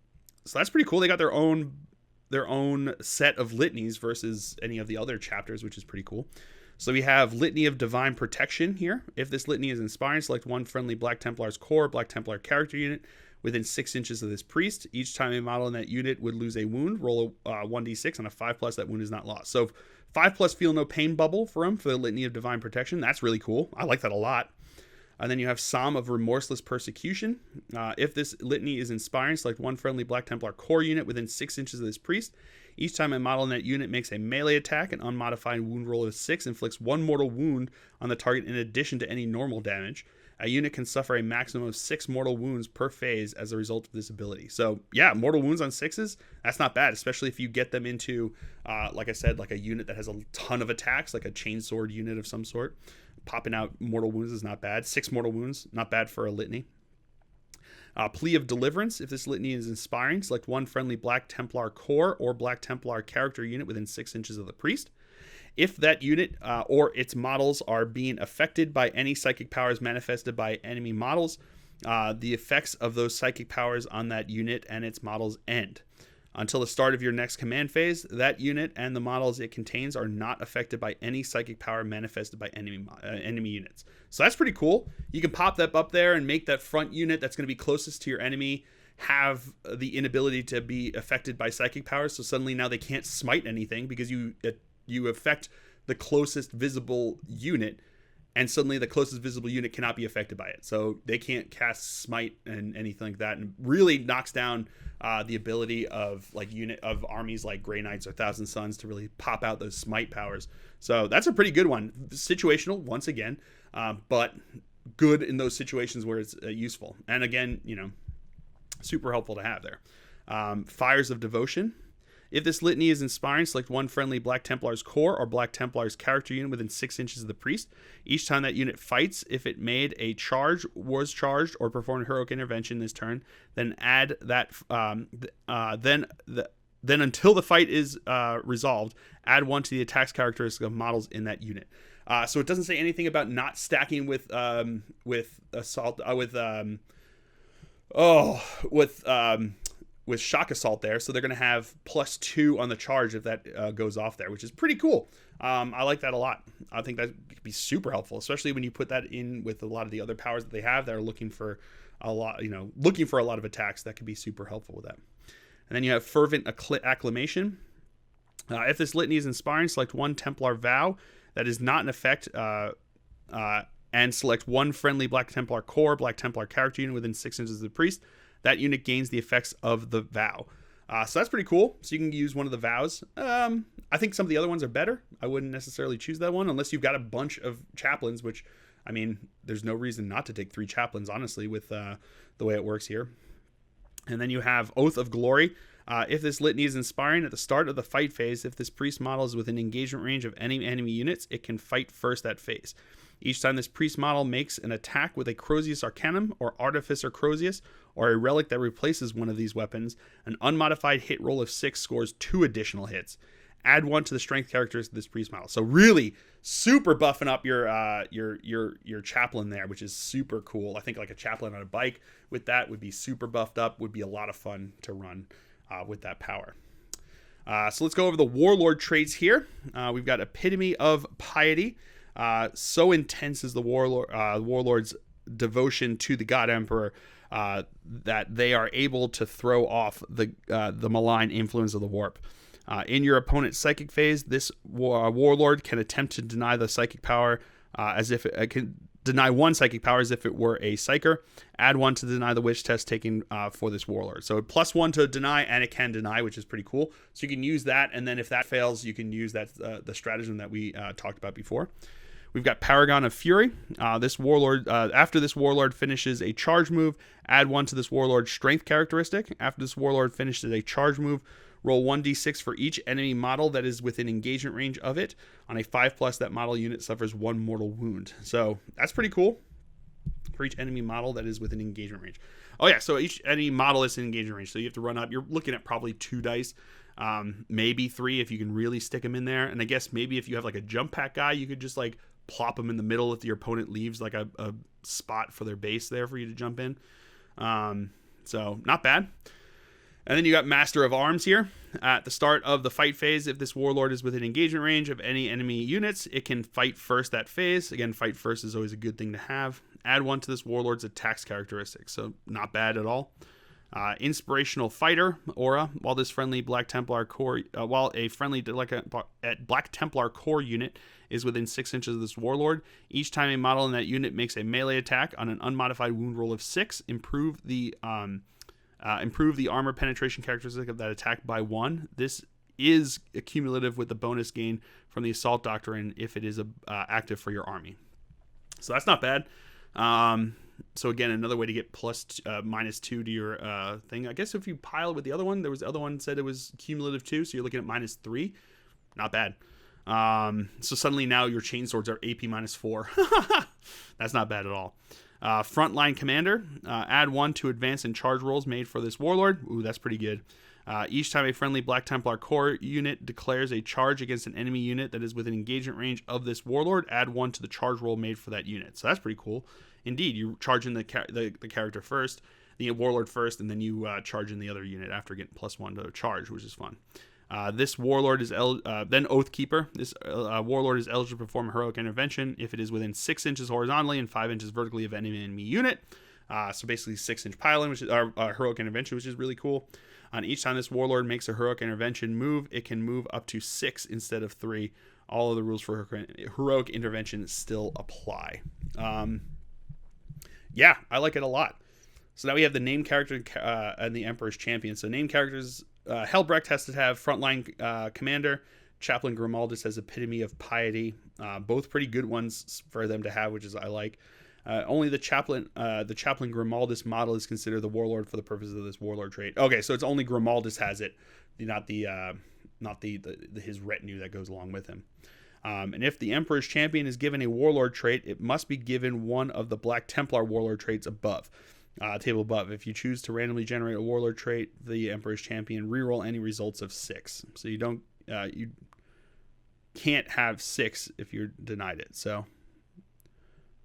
that's pretty cool. They got their own set of litanies versus any of the other chapters, which is pretty cool. So we have Litany of Divine Protection here. If this litany is inspiring, select one friendly Black Templar's core, Black Templar character unit within 6 inches of this priest. Each time a model in that unit would lose a wound, roll a 1d6 on a 5+, that wound is not lost. So 5+ feel no pain bubble for him for the Litany of Divine Protection. That's really cool. I like that a lot. And then you have Psalm of Remorseless Persecution. If this litany is inspiring, select one friendly Black Templar core unit within 6 inches of this priest. Each time a model in that unit makes a melee attack, an unmodified wound roll of 6 inflicts 1 mortal wound on the target in addition to any normal damage. A unit can suffer a maximum of 6 mortal wounds per phase as a result of this ability. So, yeah, mortal wounds on 6s, that's not bad, especially if you get them into, like I said, like a unit that has a ton of attacks, like a chainsword unit of some sort. Popping out mortal wounds is not bad. 6 mortal wounds, not bad for a litany. Plea of Deliverance. If this litany is inspiring, select one friendly Black Templar core or Black Templar character unit within 6 inches of the priest. If that unit or its models are being affected by any psychic powers manifested by enemy models, the effects of those psychic powers on that unit and its models end. Until the start of your next command phase, that unit and the models it contains are not affected by any psychic power manifested by enemy units. So that's pretty cool. You can pop that up there and make that front unit that's going to be closest to your enemy have the inability to be affected by psychic powers. So suddenly now they can't smite anything because you affect the closest visible unit, and suddenly the closest visible unit cannot be affected by it. So they can't cast smite and anything like that, and really knocks down the ability of armies like Grey Knights or Thousand Sons to really pop out those smite powers. So that's a pretty good one. Situational once again, but good in those situations where it's useful. And again, super helpful to have there. Fires of Devotion. If this litany is inspiring, select one friendly Black Templar's core or Black Templar's character unit within 6 inches of the priest. Each time that unit fights, if it made a charge, was charged, or performed heroic intervention this turn, then add that. Then until the fight is resolved, add 1 to the attack's characteristic of models in that unit. So it doesn't say anything about not stacking with assault with shock assault there, so they're going to have +2 on the charge if that goes off there, which is pretty cool. I like that a lot. I think that could be super helpful, especially when you put that in with a lot of the other powers that they have that are looking for a lot of attacks. That could be super helpful with that. And then you have Fervent Acclamation. If this litany is inspiring, select 1 Templar vow that is not in effect, and select 1 friendly Black Templar core, Black Templar character unit within 6 inches of the priest. That unit gains the effects of the vow. So that's pretty cool. So you can use one of the vows. I think some of the other ones are better. I wouldn't necessarily choose that one unless you've got a bunch of chaplains, which, I mean, there's no reason not to take 3 chaplains, honestly, with the way it works here. And then you have Oath of Glory. If this litany is inspiring at the start of the fight phase, if this priest model is within engagement range of any enemy units, it can fight first that phase. Each time this priest model makes an attack with a Crozius Arcanum or Artificer Crozius or a relic that replaces one of these weapons, an unmodified hit roll of 6 scores 2 additional hits. Add 1 to the strength characteristics of this priest model. So really super buffing up your chaplain there, which is super cool. I think like a chaplain on a bike with that would be super buffed up, would be a lot of fun to run with that power. So let's go over the Warlord traits here. We've got Epitome of Piety. So intense is the Warlord's devotion to the God Emperor that they are able to throw off the malign influence of the warp. In your opponent's psychic phase, this Warlord can attempt to deny the psychic power as if it can deny 1 psychic power as if it were a Psyker. Add 1 to deny the witch test taken for this Warlord. So +1 to deny, and it can deny, which is pretty cool. So you can use that, and then if that fails, you can use that the stratagem that we talked about before. We've got Paragon of Fury. This Warlord, after this Warlord finishes a charge move, add 1 to this Warlord's strength characteristic. After this Warlord finishes a charge move, roll 1d6 for each enemy model that is within engagement range of it. On a 5+, that model unit suffers 1 mortal wound. So that's pretty cool. For each enemy model that is within engagement range. Oh yeah, so each enemy model is in engagement range. So you have to run up. You're looking at probably 2 dice. Maybe 3 if you can really stick them in there. And I guess maybe if you have like a jump pack guy, you could just like plop them in the middle if your opponent leaves like a spot for their base there for you to jump in. So not bad. And then you got Master of Arms here. At the start of the fight phase, if this Warlord is within engagement range of any enemy units, it can fight first that phase. Again, fight first is always a good thing to have. Add 1 to this Warlord's attacks characteristics, so not bad at all. Inspirational Fighter aura. While this friendly Black Templar core, Black Templar core unit is within 6 inches of this Warlord, each time a model in that unit makes a melee attack on an unmodified wound roll of 6, improve the armor penetration characteristic of that attack by 1. This is cumulative with the bonus gain from the Assault Doctrine if it is active for your army. So that's not bad. So again, another way to get -2 to your thing. I guess if you pile it with the other one, the other one said it was cumulative 2, so you're looking at -3. Not bad. So suddenly now your chainswords are AP -4. That's not bad at all. Frontline Commander. Add 1 to advance and charge rolls made for this Warlord. Ooh, that's pretty good. Each time a friendly Black Templar core unit declares a charge against an enemy unit that is within engagement range of this Warlord, add 1 to the charge roll made for that unit. So that's pretty cool. Indeed, you're charging the character first. the Warlord first, and then you charge in the other unit after getting +1 to charge, which is fun. This Warlord is then Oathkeeper. This Warlord is eligible to perform a heroic intervention if it is within 6 inches horizontally and 5 inches vertically of any enemy unit. So basically 6-inch pile-in, which is heroic intervention, which is really cool. On each time this Warlord makes a heroic intervention move, it can move up to 6 instead of 3. All of the rules for heroic intervention still apply. Yeah, I like it a lot. So now we have the name character and the Emperor's Champion. So name characters, Helbrecht has to have frontline commander. Chaplain Grimaldus has epitome of piety. Both pretty good ones for them to have, which is I like. Only the chaplain Grimaldus model is considered the Warlord for the purposes of this Warlord trait. Okay, so it's only Grimaldus has it, not his retinue that goes along with him. And if the Emperor's Champion is given a Warlord trait, it must be given one of the Black Templar Warlord traits above. Table above. If you choose to randomly generate a Warlord trait, the Emperor's Champion reroll any results of 6. So you can't have 6 if you're denied it. So,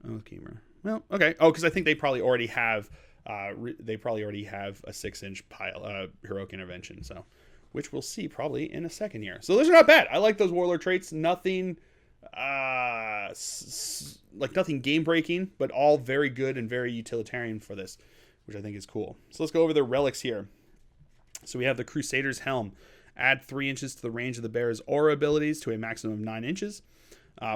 well, okay. Oh, because I think they probably already have a 6-inch pile heroic intervention. So, which we'll see probably in a second here. So those are not bad. I like those Warlord traits. Nothing nothing game breaking, but all very good and very utilitarian for this, which I think is cool. So let's go over the relics here. So we have the Crusader's Helm. Add 3 inches to the range of the bearer's aura abilities to a maximum of 9 inches,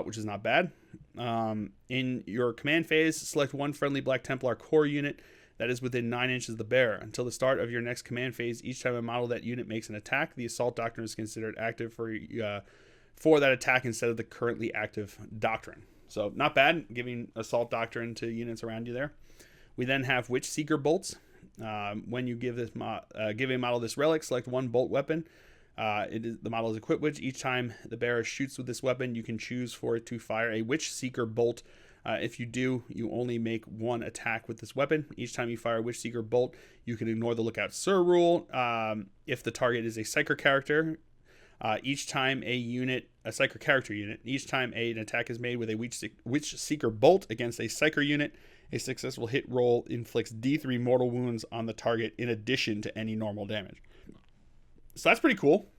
which is not bad. In your command phase, select one friendly Black Templar core unit that is within 9 inches of the bearer. Until the start of your next command phase, each time a model of that unit makes an attack, the Assault Doctrine is considered active for that attack instead of the currently active Doctrine. So not bad, giving Assault Doctrine to units around you there. We then have Witch Seeker Bolts. When you give a model this relic, select one bolt weapon. The model is equipped with. Each time the bearer shoots with this weapon, you can choose for it to fire a Witch Seeker Bolt. If you do, you only make one attack with this weapon. Each time you fire a Witch Seeker Bolt, you can ignore the Lookout Sir rule. If the target is a Psyker character, each time an attack is made with a Witch Seeker Bolt against a Psyker unit, a successful hit roll inflicts D3 mortal wounds on the target in addition to any normal damage. So that's pretty cool,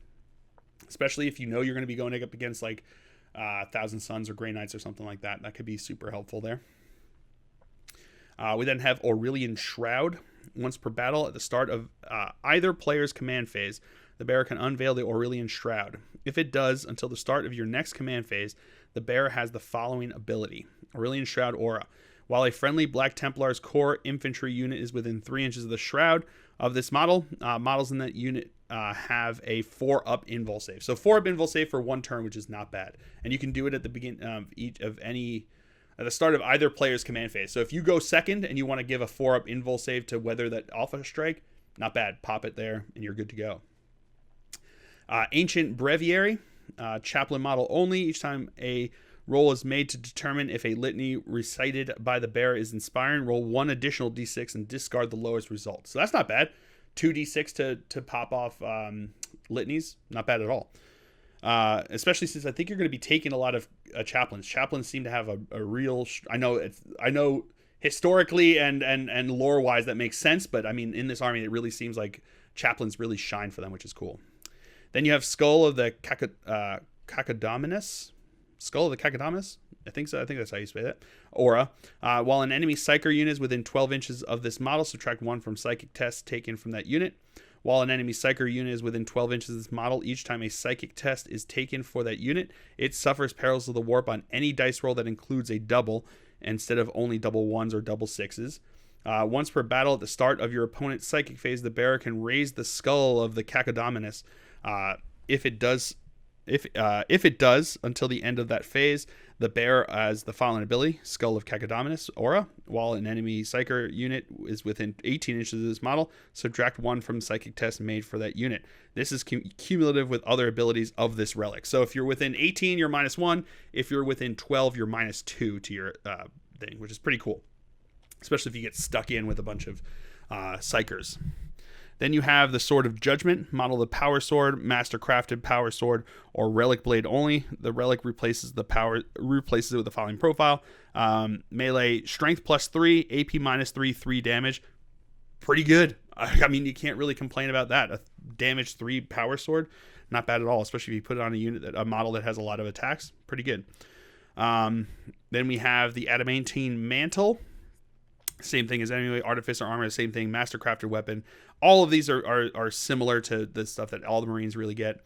especially if you know you're going to be going up against like Thousand Sons or Grey Knights or something like that. That could be super helpful there. We then have Aurelian Shroud. Once per battle, at the start of either player's command phase, the bearer can unveil the Aurelian Shroud. If it does, until the start of your next command phase, the bearer has the following ability. Aurelian Shroud Aura. While a friendly Black Templar's core infantry unit is within 3 inches of the shroud of this model, models in that unit have a 4-up invul save. So 4-up invul save for one turn, which is not bad. And you can do it at the beginning of at the start of either player's command phase. So if you go second and you want to give a 4-up invul save to weather that alpha strike, not bad. Pop it there and you're good to go. Ancient Breviary, chaplain model only. Each time a roll is made to determine if a litany recited by the bearer is inspiring, roll one additional d6 and discard the lowest result. So that's not bad. 2d6 to pop off litanies, not bad at all. Especially since I think you're going to be taking a lot of chaplains. Chaplains seem to have a real. I know historically and lore wise that makes sense, but I mean in this army it really seems like chaplains really shine for them, which is cool. Then you have Skull of the Cacodaminus. Skull of the Cacodaminus? I think so. I think that's how you say that. Aura. While an enemy Psyker unit is within 12 inches of this model, subtract 1 from psychic tests taken from that unit. While an enemy Psyker unit is within 12 inches of this model, each time a psychic test is taken for that unit, it suffers perils of the warp on any dice roll that includes a double, instead of only double 1s or double 6s. Once per battle at the start of your opponent's psychic phase, the bearer can raise the Skull of the Cacodaminus. If it does, until the end of that phase, the bearer has the following ability: Skull of Cacodaminus Aura. While an enemy Psyker unit is within 18 inches of this model, subtract 1 from psychic test made for that unit. This is cumulative with other abilities of this relic. So if you're within 18, you're -1. If you're within 12, you're -2 to your thing, which is pretty cool, especially if you get stuck in with a bunch of Psykers. Then you have the Sword of Judgment, model the Power Sword, Master Crafted Power Sword, or Relic Blade only. The relic replaces it with the following profile: melee strength +3, AP -3, 3 damage. pretty good. I mean, you can't really complain about that. A damage 3 power sword, not bad at all, especially if you put it on a model that has a lot of attacks. Pretty good. Then we have the Adamantine Mantle. Same thing as Enemy Artificer Armor, same thing, Mastercrafted Weapon. All of these are similar to the stuff that all the Marines really get.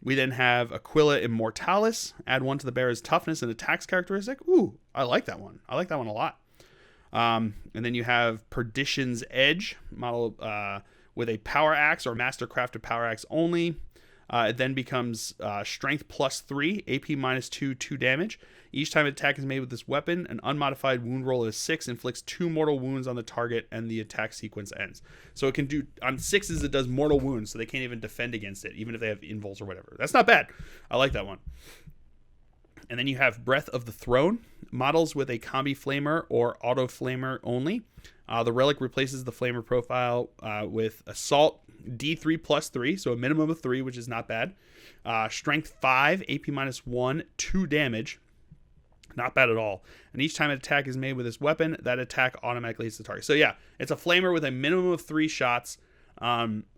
We then have Aquila Immortalis. Add 1 to the bearer's toughness and attacks characteristic. Ooh, I like that one. I like that one a lot. And then you have Perdition's Edge, model with a power axe or mastercrafted power axe only. It then becomes strength plus 3, AP minus 2, 2 damage. Each time an attack is made with this weapon, an unmodified wound roll is 6, inflicts 2 mortal wounds on the target, and the attack sequence ends. So it can do, on 6s, it does mortal wounds, so they can't even defend against it, even if they have invuls or whatever. That's not bad. I like that one. And then you have Breath of the Throne, models with a combi flamer or auto flamer only. The relic replaces the flamer profile with Assault D3 plus 3, so a minimum of 3, which is not bad. Strength 5, AP minus 1, 2 damage. Not bad at all. And each time an attack is made with this weapon, that attack automatically hits the target. So yeah, it's a flamer with a minimum of 3 shots.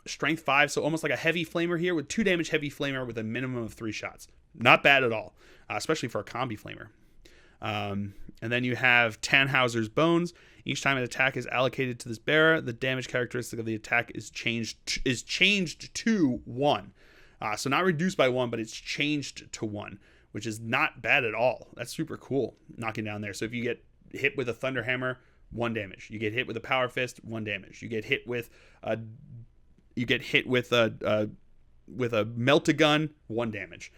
Strength 5, so almost like a heavy flamer here with 2 damage heavy flamer with a minimum of 3 shots. Not bad at all, especially for a combi flamer. And then you have Tannhauser's Bones. Each time an attack is allocated to this bearer, the damage characteristic of the attack is changed to 1. So not reduced by 1, but it's changed to 1, which is not bad at all. That's super cool, knocking down there. So if you get hit with a Thunder Hammer, 1 damage. You get hit with a Power Fist, 1 damage. You get hit with a Melt-A-Gun, 1 damage.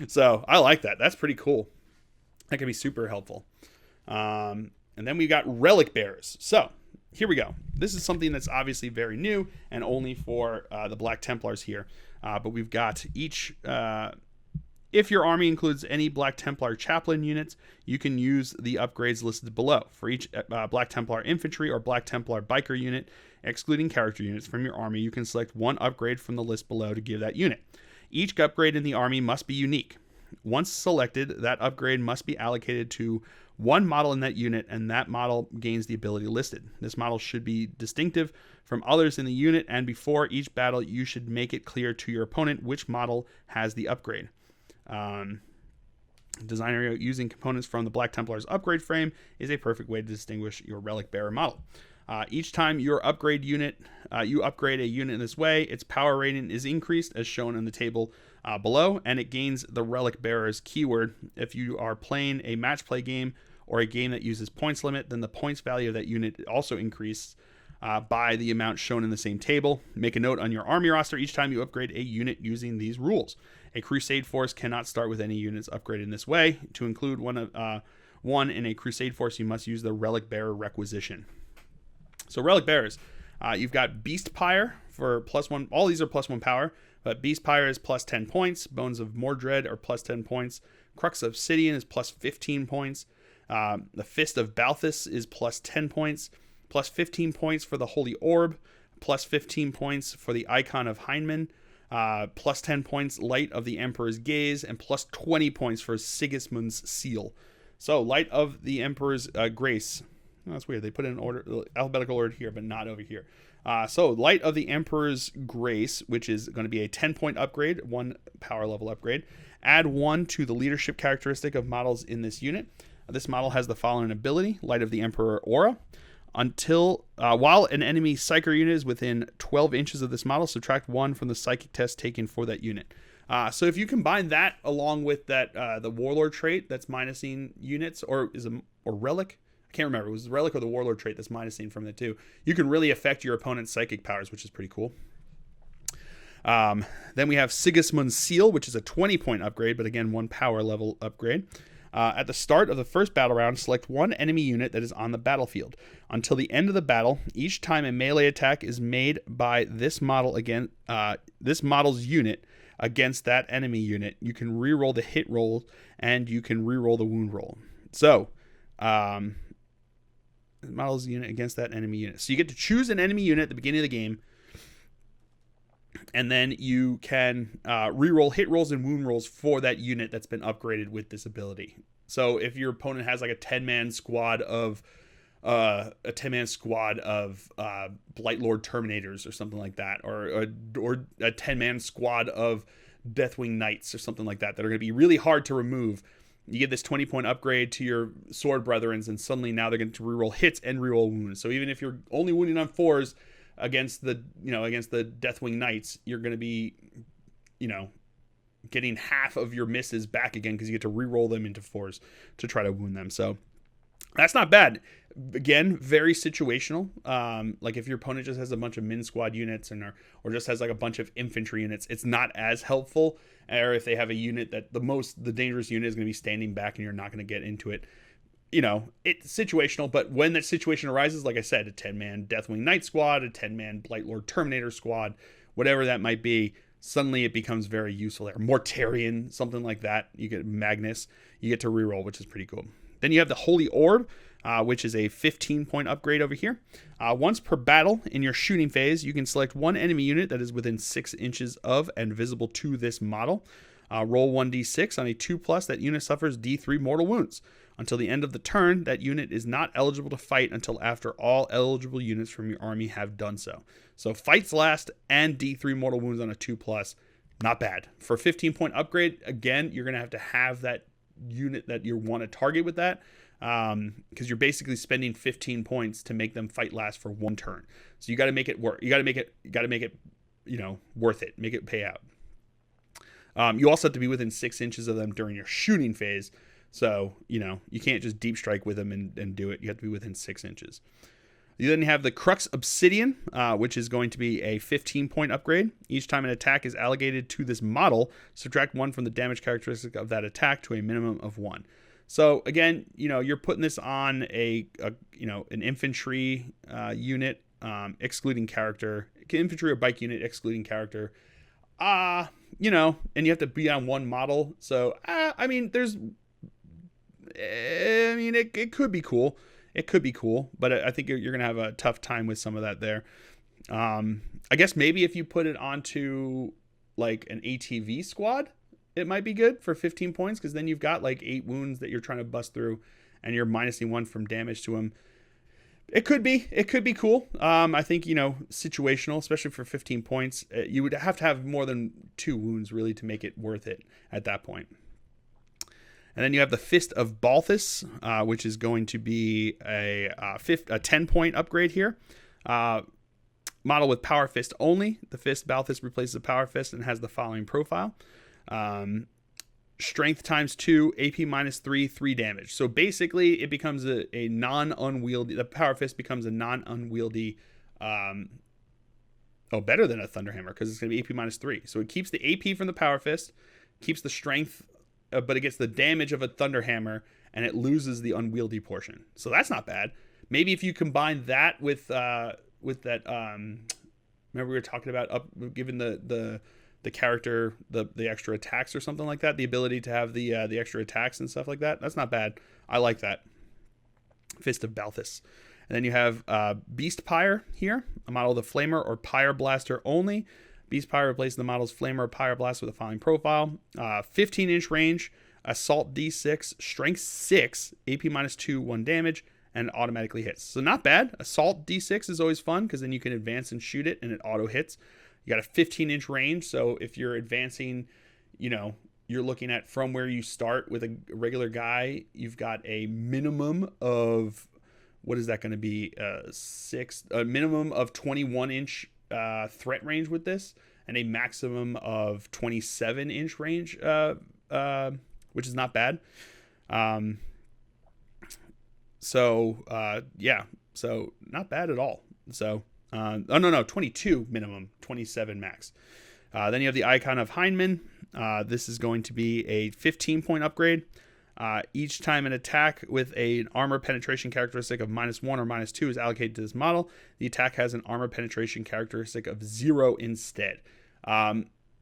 So I like that. That's pretty cool. That can be super helpful. And then we got Relic Bearers. So here we go. This is something that's obviously very new and only for the Black Templars here. But we've got each... if your army includes any Black Templar chaplain units, you can use the upgrades listed below. For each Black Templar infantry or Black Templar biker unit, excluding character units from your army, you can select 1 upgrade from the list below to give that unit. Each upgrade in the army must be unique. Once selected, that upgrade must be allocated to 1 model in that unit, and that model gains the ability listed. This model should be distinctive from others in the unit, and before each battle, you should make it clear to your opponent which model has the upgrade. Designer using components from the Black Templar's upgrade frame is a perfect way to distinguish your relic bearer model. Each time you upgrade a unit in this way, its power rating is increased as shown in the table below, and it gains the relic bearer's keyword. If you are playing a match play game or a game that uses points limit, then the points value of that unit also increases by the amount shown in the same table. Make a note on your army roster each time you upgrade a unit using these rules. A crusade force cannot start with any units upgraded in this way. To include one in a crusade force, you must use the relic bearer requisition. So relic bearers, you've got Beast Pyre for +1. All these are +1 power, but Beast Pyre is +10 points. Bones of Mordred are +10 points. Crux of Obsidian is +15 points. The Fist of Balthus is +10 points. +15 points for the Holy Orb. +15 points for the Icon of Heinemann. +10 points Light of the Emperor's Gaze, and +20 points for Sigismund's Seal. So Light of the Emperor's Grace. Oh, that's weird. They put it in order, alphabetical order here, but not over here. So Light of the Emperor's Grace, which is going to be a 10-point upgrade, 1 power level upgrade. Add 1 to the leadership characteristic of models in this unit. This model has the following ability: Light of the Emperor Aura. While an enemy Psyker unit is within 12 inches of this model, subtract 1 from the psychic test taken for that unit. So if you combine that along with that the Warlord trait that's minusing units, or Relic, I can't remember, it was the Relic or the Warlord trait that's minusing from the two, you can really affect your opponent's psychic powers, which is pretty cool. Then we have Sigismund's Seal, which is a 20-point upgrade, but again, 1 power level upgrade. At the start of the first battle round, select 1 enemy unit that is on the battlefield. Until the end of the battle, each time a melee attack is made by this model this model's unit against that enemy unit, you can reroll the hit roll and you can reroll the wound roll. So, model's unit against that enemy unit. So you get to choose an enemy unit at the beginning of the game, and then you can reroll hit rolls and wound rolls for that unit that's been upgraded with this ability. So if your opponent has like a 10-man squad of a 10-man squad of Blightlord Terminators or something like that, or a 10-man squad of Deathwing Knights or something like that are going to be really hard to remove. You get this 20-point upgrade to your Sword Brethrens, and suddenly now they're going to reroll hits and reroll wounds. So even if you're only wounding on 4s against the Deathwing Knights, you're going to be, getting half of your misses back again because you get to reroll them into 4s to try to wound them. So that's not bad. Again, very situational. Like if your opponent just has a bunch of min squad units or just has like a bunch of infantry units, it's not as helpful. Or if they have a unit that the dangerous unit is going to be standing back and you're not going to get into it. It's situational, but when that situation arises, like I said, a 10-man Deathwing Knight squad, a 10-man Blightlord Terminator squad, whatever that might be, suddenly it becomes very useful there. Mortarion, something like that. You get Magnus, you get to reroll, which is pretty cool. Then you have the Holy Orb, which is a 15-point upgrade over here. Once per battle in your shooting phase, you can select one enemy unit that is within 6 inches of and visible to this model. Roll 1d6 on a 2+. That unit suffers d3 mortal wounds. Until the end of the turn, that unit is not eligible to fight until after all eligible units from your army have done so. So fights last and d3 mortal wounds on a 2+. Not bad. For a 15-point upgrade, again, you're going to have that unit that you want to target with that, because you're basically spending 15 points to make them fight last for one turn. So you got to make it work. You got to make it worth it. Make it pay out. You also have to be within 6 inches of them during your shooting phase. So, you can't just deep strike with them and do it. You have to be within 6 inches. You then have the Crux Obsidian, which is going to be a 15-point upgrade. Each time an attack is allocated to this model, subtract 1 from the damage characteristic of that attack to a minimum of 1. So again, you're putting this on an infantry unit, excluding character, infantry or bike unit excluding character. And you have to be on one model. So it could be cool. It could be cool, but I think you're going to have a tough time with some of that there. I guess maybe if you put it onto like an ATV squad, it might be good for 15 points, because then you've got like 8 wounds that you're trying to bust through and you're minusing 1 from damage to them. It could be cool. I think, situational, especially for 15 points, you would have to have more than 2 wounds really to make it worth it at that point. And then you have the Fist of Balthus, which is going to be a 10-point upgrade here. Model with Power Fist only. The Fist Balthus replaces the Power Fist and has the following profile. Strength times 2, AP minus 3, 3 damage. So basically, it becomes a non-unwieldy... The Power Fist becomes a non-unwieldy... better than a Thunderhammer, because it's going to be AP minus 3. So it keeps the AP from the Power Fist, keeps the strength... but it gets the damage of a Thunderhammer, and it loses the unwieldy portion. So that's not bad. Maybe if you combine that with that, remember we were talking about giving the character the extra attacks or something like that, the ability to have the extra attacks and stuff like that. That's not bad. I like that. Fist of Balthus. And then you have Beast Pyre here, a model of the Flamer or Pyre Blaster only. Beast Pyre replaces the model's Flamer or Pyre Blast with the following profile. 15-inch range, Assault D6, Strength 6, AP minus 2, 1 damage, and automatically hits. So not bad. Assault D6 is always fun, because then you can advance and shoot it, and it auto hits. You got a 15-inch range, so if you're advancing, you're looking at from where you start with a regular guy, you've got a minimum of, what is that going to be? A minimum of 21-inch threat range with this, and a maximum of 27-inch range, which is not bad. So not bad at all. So 22 minimum, 27 max. Then you have the Icon of Hindman. This is going to be a 15-point upgrade. Each time an attack with an armor penetration characteristic of -1 or -2 is allocated to this model, the attack has an armor penetration characteristic of 0 instead.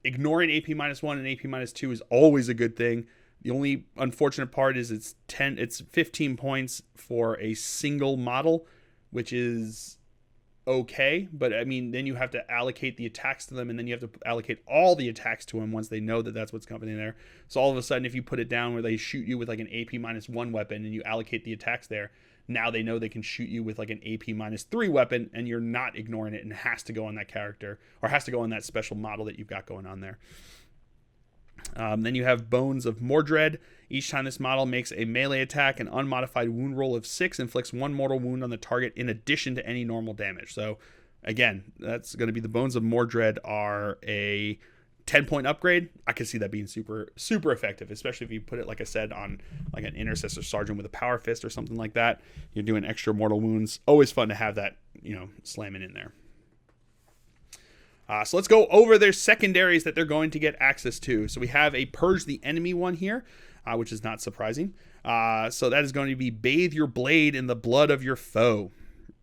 Ignoring AP -1 and AP -2 is always a good thing. The only unfortunate part is it's 15 points for a single model, which is okay, but then you have to allocate the attacks to them, and then you have to allocate all the attacks to them once they know that that's what's coming in there. So all of a sudden, if you put it down where they shoot you with like an AP -1 weapon and you allocate the attacks there, now they know they can shoot you with like an AP -3 weapon, and you're not ignoring it and has to go on that character, or has to go on that special model that you've got going on there. Then you have Bones of Mordred. Each time this model makes a melee attack, an unmodified wound roll of 6 inflicts 1 mortal wound on the target in addition to any normal damage. So again, that's going to be the Bones of Mordred are a 10-point upgrade. I could see that being super, super effective, especially if you put it, like I said, on like an Intercessor Sergeant with a Power Fist or something like that. You're doing extra mortal wounds. Always fun to have that, slamming in there. So let's go over their secondaries that they're going to get access to. So we have a Purge the Enemy one here, which is not surprising. So that is going to be Bathe your blade in the blood of your foe.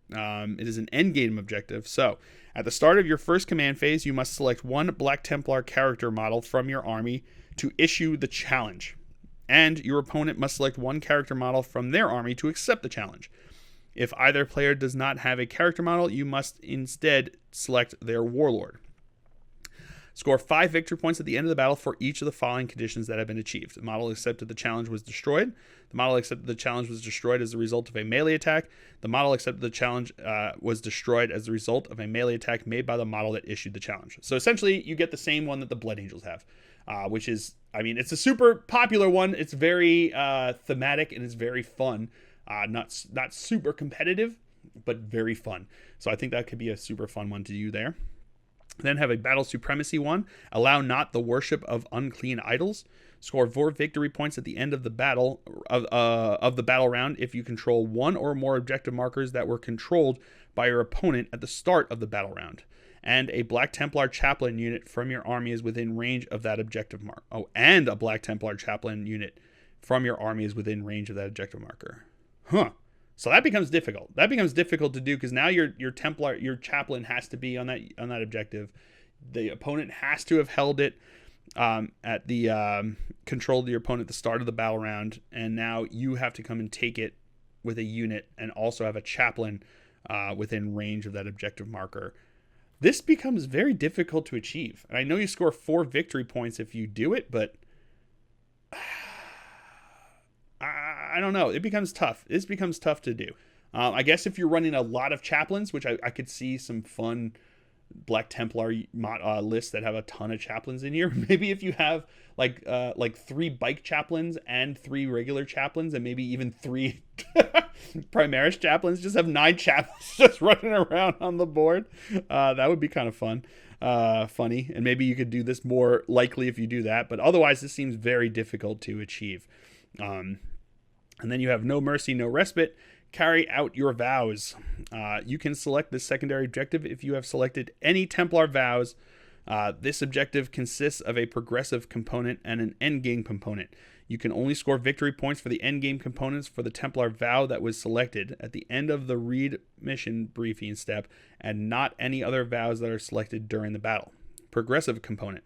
It is an endgame objective. So at the start of your first command phase, you must select one Black Templar character model from your army to issue the challenge. And your opponent must select one character model from their army to accept the challenge. If either player does not have a character model, you must instead select their Warlord. Score 5 victory points at the end of the battle for each of the following conditions that have been achieved. The model accepted the challenge was destroyed. The model accepted the challenge was destroyed as a result of a melee attack. The model accepted the challenge was destroyed as a result of a melee attack made by the model that issued the challenge. So essentially, you get the same one that the Blood Angels have, which is, it's a super popular one. It's very thematic and it's very fun. Not super competitive, but very fun. So I think that could be a super fun one to do there. Then have a Battle Supremacy one. Allow not the worship of unclean idols. Score 4 victory points at the end of the battle of the battle round if you control one or more objective markers that were controlled by your opponent at the start of the battle round. And a Black Templar Chaplain unit from your army is within range of that objective mark. Oh, and a Black Templar Chaplain unit from your army is within range of that objective marker. Huh. So that becomes difficult. That becomes difficult to do because now your chaplain has to be on that objective. The opponent has to have held it at the control of your opponent at the start of the battle round, and now you have to come and take it with a unit and also have a chaplain within range of that objective marker. This becomes very difficult to achieve. And I know you score 4 victory points if you do it, but I don't know. It becomes tough. This becomes tough to do. I guess if you're running a lot of chaplains, which I could see some fun Black Templar lists that have a ton of chaplains in here. Maybe if you have like 3 bike chaplains and 3 regular chaplains, and maybe even 3 Primaris chaplains, just have 9 chaplains just running around on the board. That would be kind of fun. Funny. And maybe you could do this more likely if you do that. But otherwise, this seems very difficult to achieve. And then you have No Mercy, No Respite. Carry out your vows. You can select this secondary objective if you have selected any Templar vows. This objective consists of a progressive component and an endgame component. You can only score victory points for the endgame components for the Templar vow that was selected at the end of the read mission briefing step, and not any other vows that are selected during the battle. Progressive component.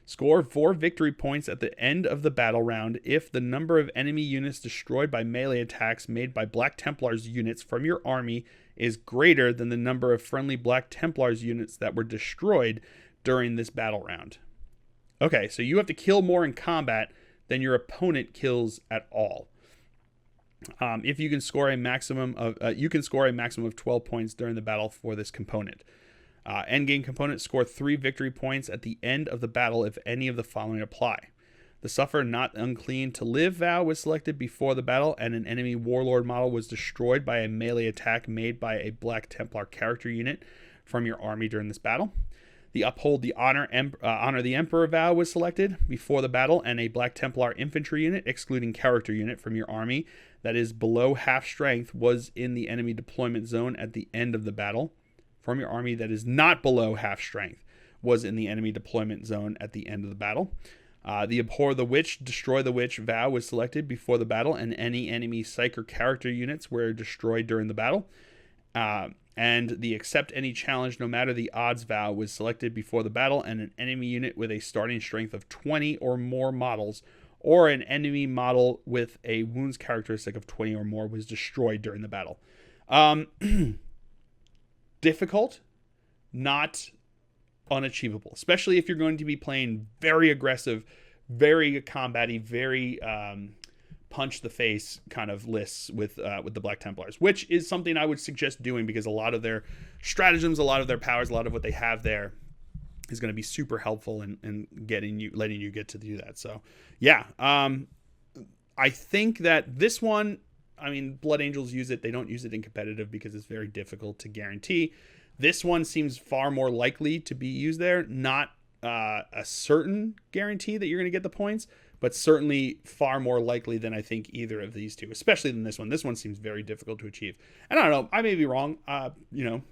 Score 4 victory points at the end of the battle round if the number of enemy units destroyed by melee attacks made by Black Templars units from your army is greater than the number of friendly Black Templars units that were destroyed during this battle round. Okay, so you have to kill more in combat than your opponent kills at all. If you can score a maximum of 12 points during the battle for this component. Endgame component, score 3 victory points at the end of the battle if any of the following apply. The Suffer Not Unclean to Live vow was selected before the battle, and an enemy Warlord model was destroyed by a melee attack made by a Black Templar character unit from your army during this battle. The Uphold the Honor the Emperor vow was selected before the battle, and a Black Templar infantry unit, excluding character unit from your army, that is below half strength, was in the enemy deployment zone at the end of the battle. From your army that is not below half strength was in the enemy deployment zone at the end of the battle. The Abhor the Witch, Destroy the Witch vow was selected before the battle, and any enemy Psyker character units were destroyed during the battle. And the Accept Any Challenge No Matter the Odds vow was selected before the battle, and an enemy unit with a starting strength of 20 or more models, or an enemy model with a wounds characteristic of 20 or more was destroyed during the battle. Difficult, not unachievable, especially if you're going to be playing very aggressive, very combat-y, very punch the face kind of lists with the Black Templars, which is something I would suggest doing, because a lot of their stratagems, a lot of their powers, a lot of what they have there is going to be super helpful in letting you get to do that. So yeah, I think that this one, I mean, Blood Angels use it. They don't use it in competitive because it's very difficult to guarantee. This one seems far more likely to be used there. Not a certain guarantee that you're going to get the points, but certainly far more likely than I think either of these two, especially than this one. This one seems very difficult to achieve. And I don't know, I may be wrong.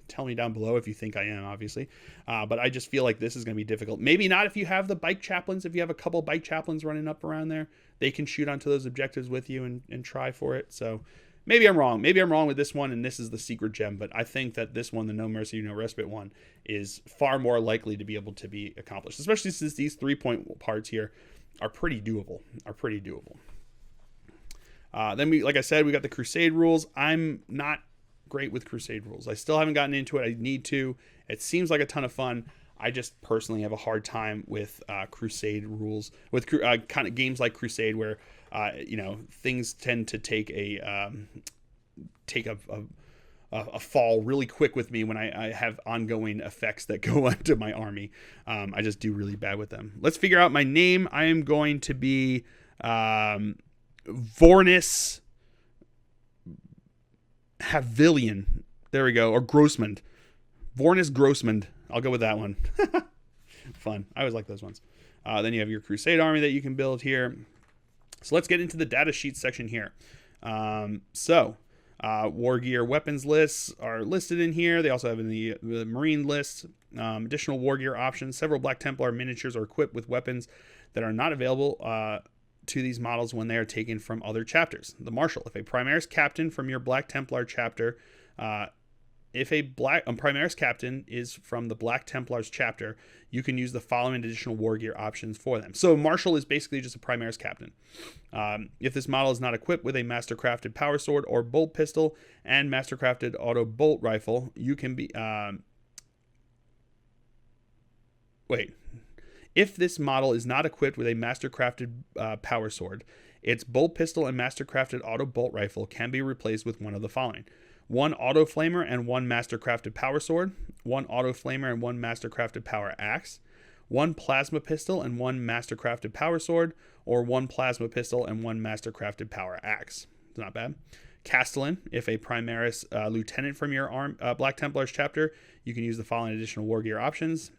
Tell me down below if you think I am, obviously. But I just feel like this is going to be difficult. Maybe not if you have the bike chaplains. If you have a couple bike chaplains running up around there, they can shoot onto those objectives with you and try for it. So maybe I'm wrong. Maybe I'm wrong with this one, and this is the secret gem. But I think that this one, the No Mercy, No Respite one, is far more likely to be able to be accomplished, especially since these 3-point parts here are pretty doable. Then like I said, we got the Crusade rules. I'm not great with Crusade rules. I still haven't gotten into it. I need to. It seems like a ton of fun. I just personally have a hard time with Crusade rules, with kind of games like Crusade where things tend to take a fall really quick with me when I have ongoing effects that go onto my army. I just do really bad with them. Let's figure out my name. I am going to be Vornis Havilion. There we go. Or Grossmund. Vornis Grossmund. I'll go with that one. Fun. I always like those ones. Then you have your Crusade army that you can build here. So let's get into the data sheet section here. War gear weapons lists are listed in here. They also have in the Marine list additional war gear options. Several Black Templar miniatures are equipped with weapons that are not available to these models when they are taken from other chapters. The Marshal. If a Primaris captain from your Black Templar chapter, if a Primaris captain is from the Black Templars chapter, you can use the following additional war gear options for them. So Marshal is basically just a Primaris captain. If this model is not equipped with a mastercrafted power sword or bolt pistol and mastercrafted auto bolt rifle, you can be... If this model is not equipped with a mastercrafted power sword, its bolt pistol and mastercrafted auto bolt rifle can be replaced with one of the following: 1 auto flamer and 1 mastercrafted power sword, 1 auto flamer and 1 mastercrafted power axe, 1 plasma pistol and 1 mastercrafted power sword, or 1 plasma pistol and 1 mastercrafted power axe. It's not bad. Castellan. If a Primaris lieutenant from your Black Templars chapter, you can use the following additional war gear options.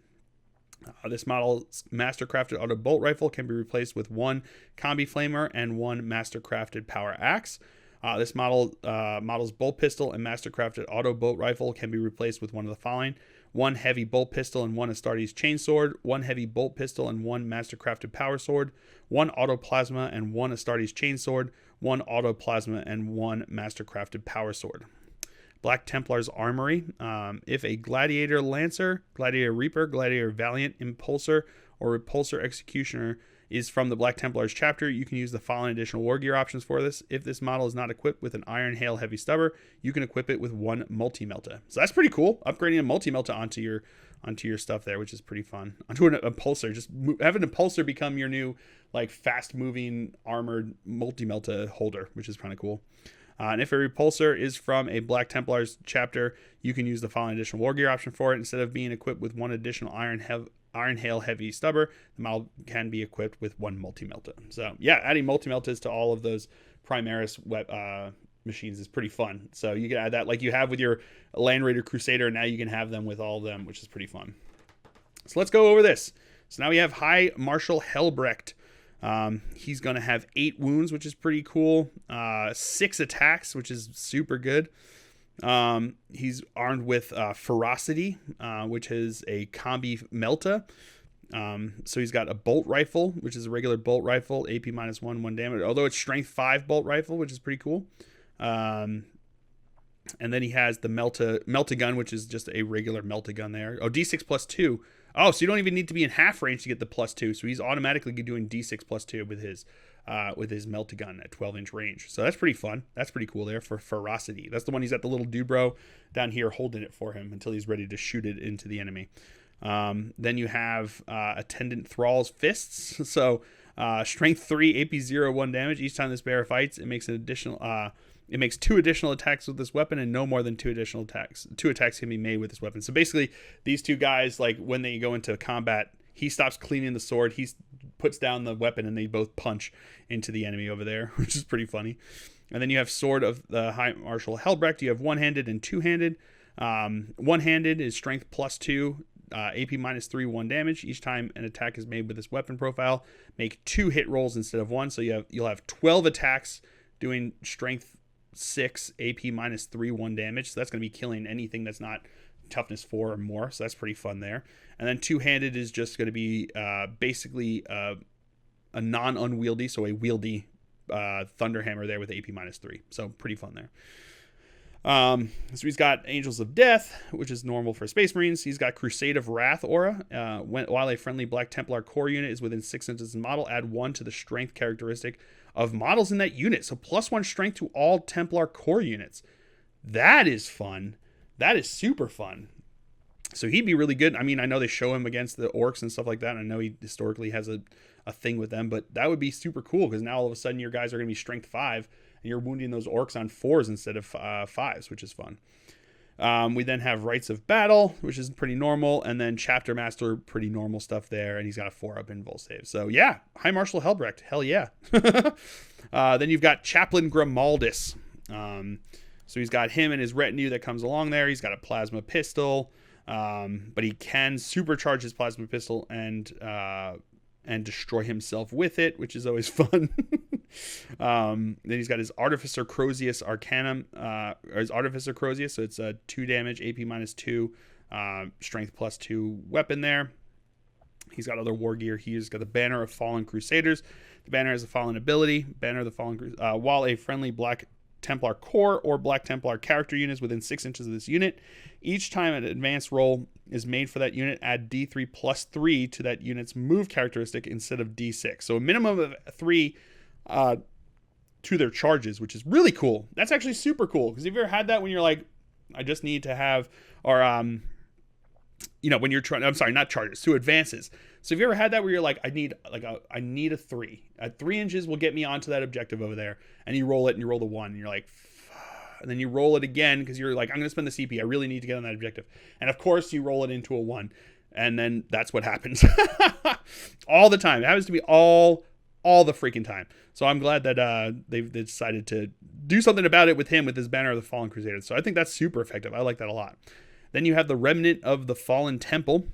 This model's mastercrafted auto bolt rifle can be replaced with 1 combi flamer and 1 mastercrafted power axe. This model's bolt pistol and mastercrafted auto bolt rifle can be replaced with one of the following: 1 heavy bolt pistol and 1 Astartes chainsword, 1 heavy bolt pistol and 1 mastercrafted power sword, 1 auto plasma and 1 Astartes chainsword, 1 auto plasma and 1 mastercrafted power sword. Black Templar's Armory. If a Gladiator Lancer, Gladiator Reaper, Gladiator Valiant, Impulsor, or Repulsor Executioner is from the Black Templars chapter, you can use the following additional war gear options for this. If this model is not equipped with an Iron Hail Heavy Stubber, you can equip it with 1 Multi-Melta. So that's pretty cool. Upgrading a Multi-Melta onto your stuff there, which is pretty fun. Onto an Impulsor. Just have an Impulsor become your new fast-moving armored Multi-Melta holder, which is kind of cool. And if a Repulsor is from a Black Templars chapter, you can use the following additional war gear option for it. Instead of being equipped with 1 additional Iron Hail Heavy Stubber, the model can be equipped with 1 Multi-Melta. So yeah, adding Multi-Meltas to all of those Primaris machines is pretty fun. So you can add that like you have with your Land Raider Crusader, and now you can have them with all of them, which is pretty fun. So let's go over this. So now we have High Marshal Helbrecht. He's going to have 8 wounds, which is pretty cool. 6 attacks, which is super good. He's armed with Ferocity, which is a combi Melta. So he's got a bolt rifle, which is a regular bolt rifle, AP -1, 1 damage, although it's strength 5 bolt rifle, which is pretty cool. And then he has the Melta gun, which is just a regular Melta gun there. Oh, D6 +2. Oh, so you don't even need to be in half range to get the +2. So he's automatically doing D6 +2 with his Melta gun at 12-inch range. So that's pretty fun. That's pretty cool there for Ferocity. That's the one he's got the little dude bro down here holding it for him until he's ready to shoot it into the enemy. Then you have Attendant Thrall's Fists. So Strength 3, AP 0, 1 damage. Each time this bear fights, it makes an additional. It makes 2 additional attacks with this weapon, and no more than 2 additional attacks. 2 attacks can be made with this weapon. So basically, these two guys, like when they go into combat, he stops cleaning the sword. He puts down the weapon, and they both punch into the enemy over there, which is pretty funny. And then you have Sword of the High Marshal Helbrecht. You have one-handed and two-handed. One-handed is Strength +2, AP -3, 1 damage. Each time an attack is made with this weapon profile, make 2 hit rolls instead of 1. So you'll have 12 attacks doing Strength 6, AP -3, 1 damage. So that's going to be killing anything that's not toughness 4 or more. So that's pretty fun there. And then two-handed is just going to be basically a non-unwieldy, so a wieldy Thunderhammer there with AP -3. So pretty fun there. So he's got Angels of Death, which is normal for Space Marines. He's got Crusade of Wrath aura. While a friendly Black Templar core unit is within 6 inches of the model, add 1 to the strength characteristic of models in that unit. So +1 strength to all Templar core units. That is fun. That is super fun. So he'd be really good. I mean, I know they show him against the orcs and stuff like that. And I know he historically has a thing with them, but that would be super cool because now all of a sudden your guys are going to be strength 5 and you're wounding those orcs on 4s instead of 5s, which is fun. We then have Rites of Battle, which is pretty normal, and then Chapter Master, pretty normal stuff there, and he's got a 4-up invul save. So yeah, High Marshal Helbrecht, hell yeah. Then you've got Chaplain Grimaldus. So he's got him and his retinue that comes along there. He's got a plasma pistol, but he can supercharge his plasma pistol and destroy himself with it, which is always fun. Then he's got his Artificer Crozius Arcanum, or his Artificer Crozius, so it's a 2 damage, AP -2, strength +2 weapon there. He's got other war gear. He's got the Banner of Fallen Crusaders. The banner has a fallen ability. Banner of the Fallen while a friendly Black Templar core or Black Templar character unit is within 6 inches of this unit, each time an advanced roll is made for that unit, add D3 +3 to that unit's move characteristic instead of D6. So a minimum of 3 to their charges, which is really cool. That's actually super cool because have you ever had that when you're like, I just need to have, or when you're trying, I'm sorry, not charges, to advances. So have you ever had that where you're like, I need a 3 at 3 inches will get me onto that objective over there, and you roll it and you roll the 1 and you're like, and then you roll it again because you're like, I'm going to spend the CP. I really need to get on that objective. And of course you roll it into a 1, and then that's what happens all the time. It happens to be all the freaking time. So I'm glad that they decided to do something about it with him, with his Banner of the Fallen Crusaders. So I think that's super effective. I like that a lot. Then you have the Remnant of the Fallen Temple.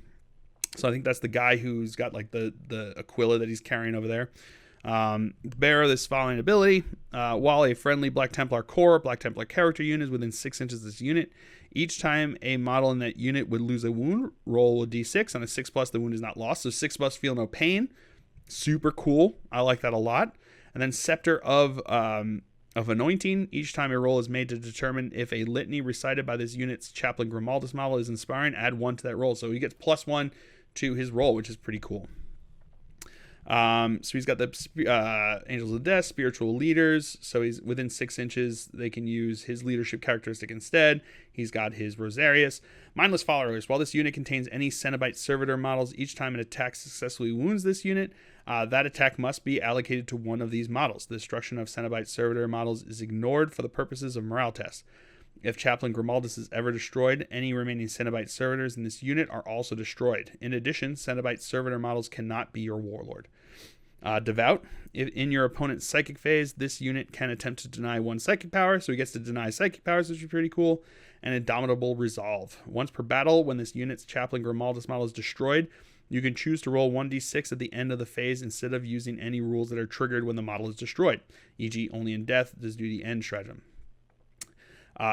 So I think that's the guy who's got like the Aquila that he's carrying over there. Bearer of this following ability, while a friendly Black Templar core, Black Templar character unit is within 6 inches of this unit, each time a model in that unit would lose a wound, roll a d6. On a 6+, the wound is not lost. So 6+, feel no pain. Super cool. I like that a lot. And then Scepter of Anointing. Each time a roll is made to determine if a litany recited by this unit's Chaplain Grimaldus model is inspiring, add 1 to that roll. So he gets +1 to his roll, which is pretty cool. So he's got the Angels of Death, Spiritual Leaders. So he's within 6 inches. They can use his leadership characteristic instead. He's got his Rosarius. Mindless Followers. While this unit contains any Cenobite Servitor models, each time an attack successfully wounds this unit, that attack must be allocated to one of these models. The destruction of Cenobite Servitor models is ignored for the purposes of morale tests. If Chaplain Grimaldus is ever destroyed, any remaining Cenobite Servitors in this unit are also destroyed. In addition, Cenobite Servitor models cannot be your Warlord. Devout. If in your opponent's psychic phase, this unit can attempt to deny 1 psychic power, so he gets to deny psychic powers, which is pretty cool. And Indomitable Resolve. Once per battle, when this unit's Chaplain Grimaldus model is destroyed, you can choose to roll 1d6 at the end of the phase instead of using any rules that are triggered when the model is destroyed, e.g. only in death does do the end stratagem.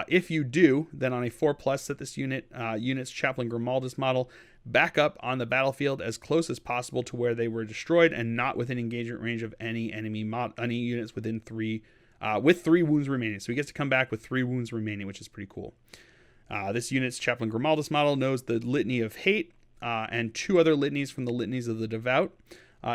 If you do, then on a 4+, set this unit's Chaplain Grimaldus model back up on the battlefield as close as possible to where they were destroyed and not within engagement range of any enemy any units within 3 with 3 wounds remaining. So he gets to come back with 3 wounds remaining, which is pretty cool. This unit's Chaplain Grimaldus model knows the Litany of Hate and 2 other litanies from the Litanies of the Devout.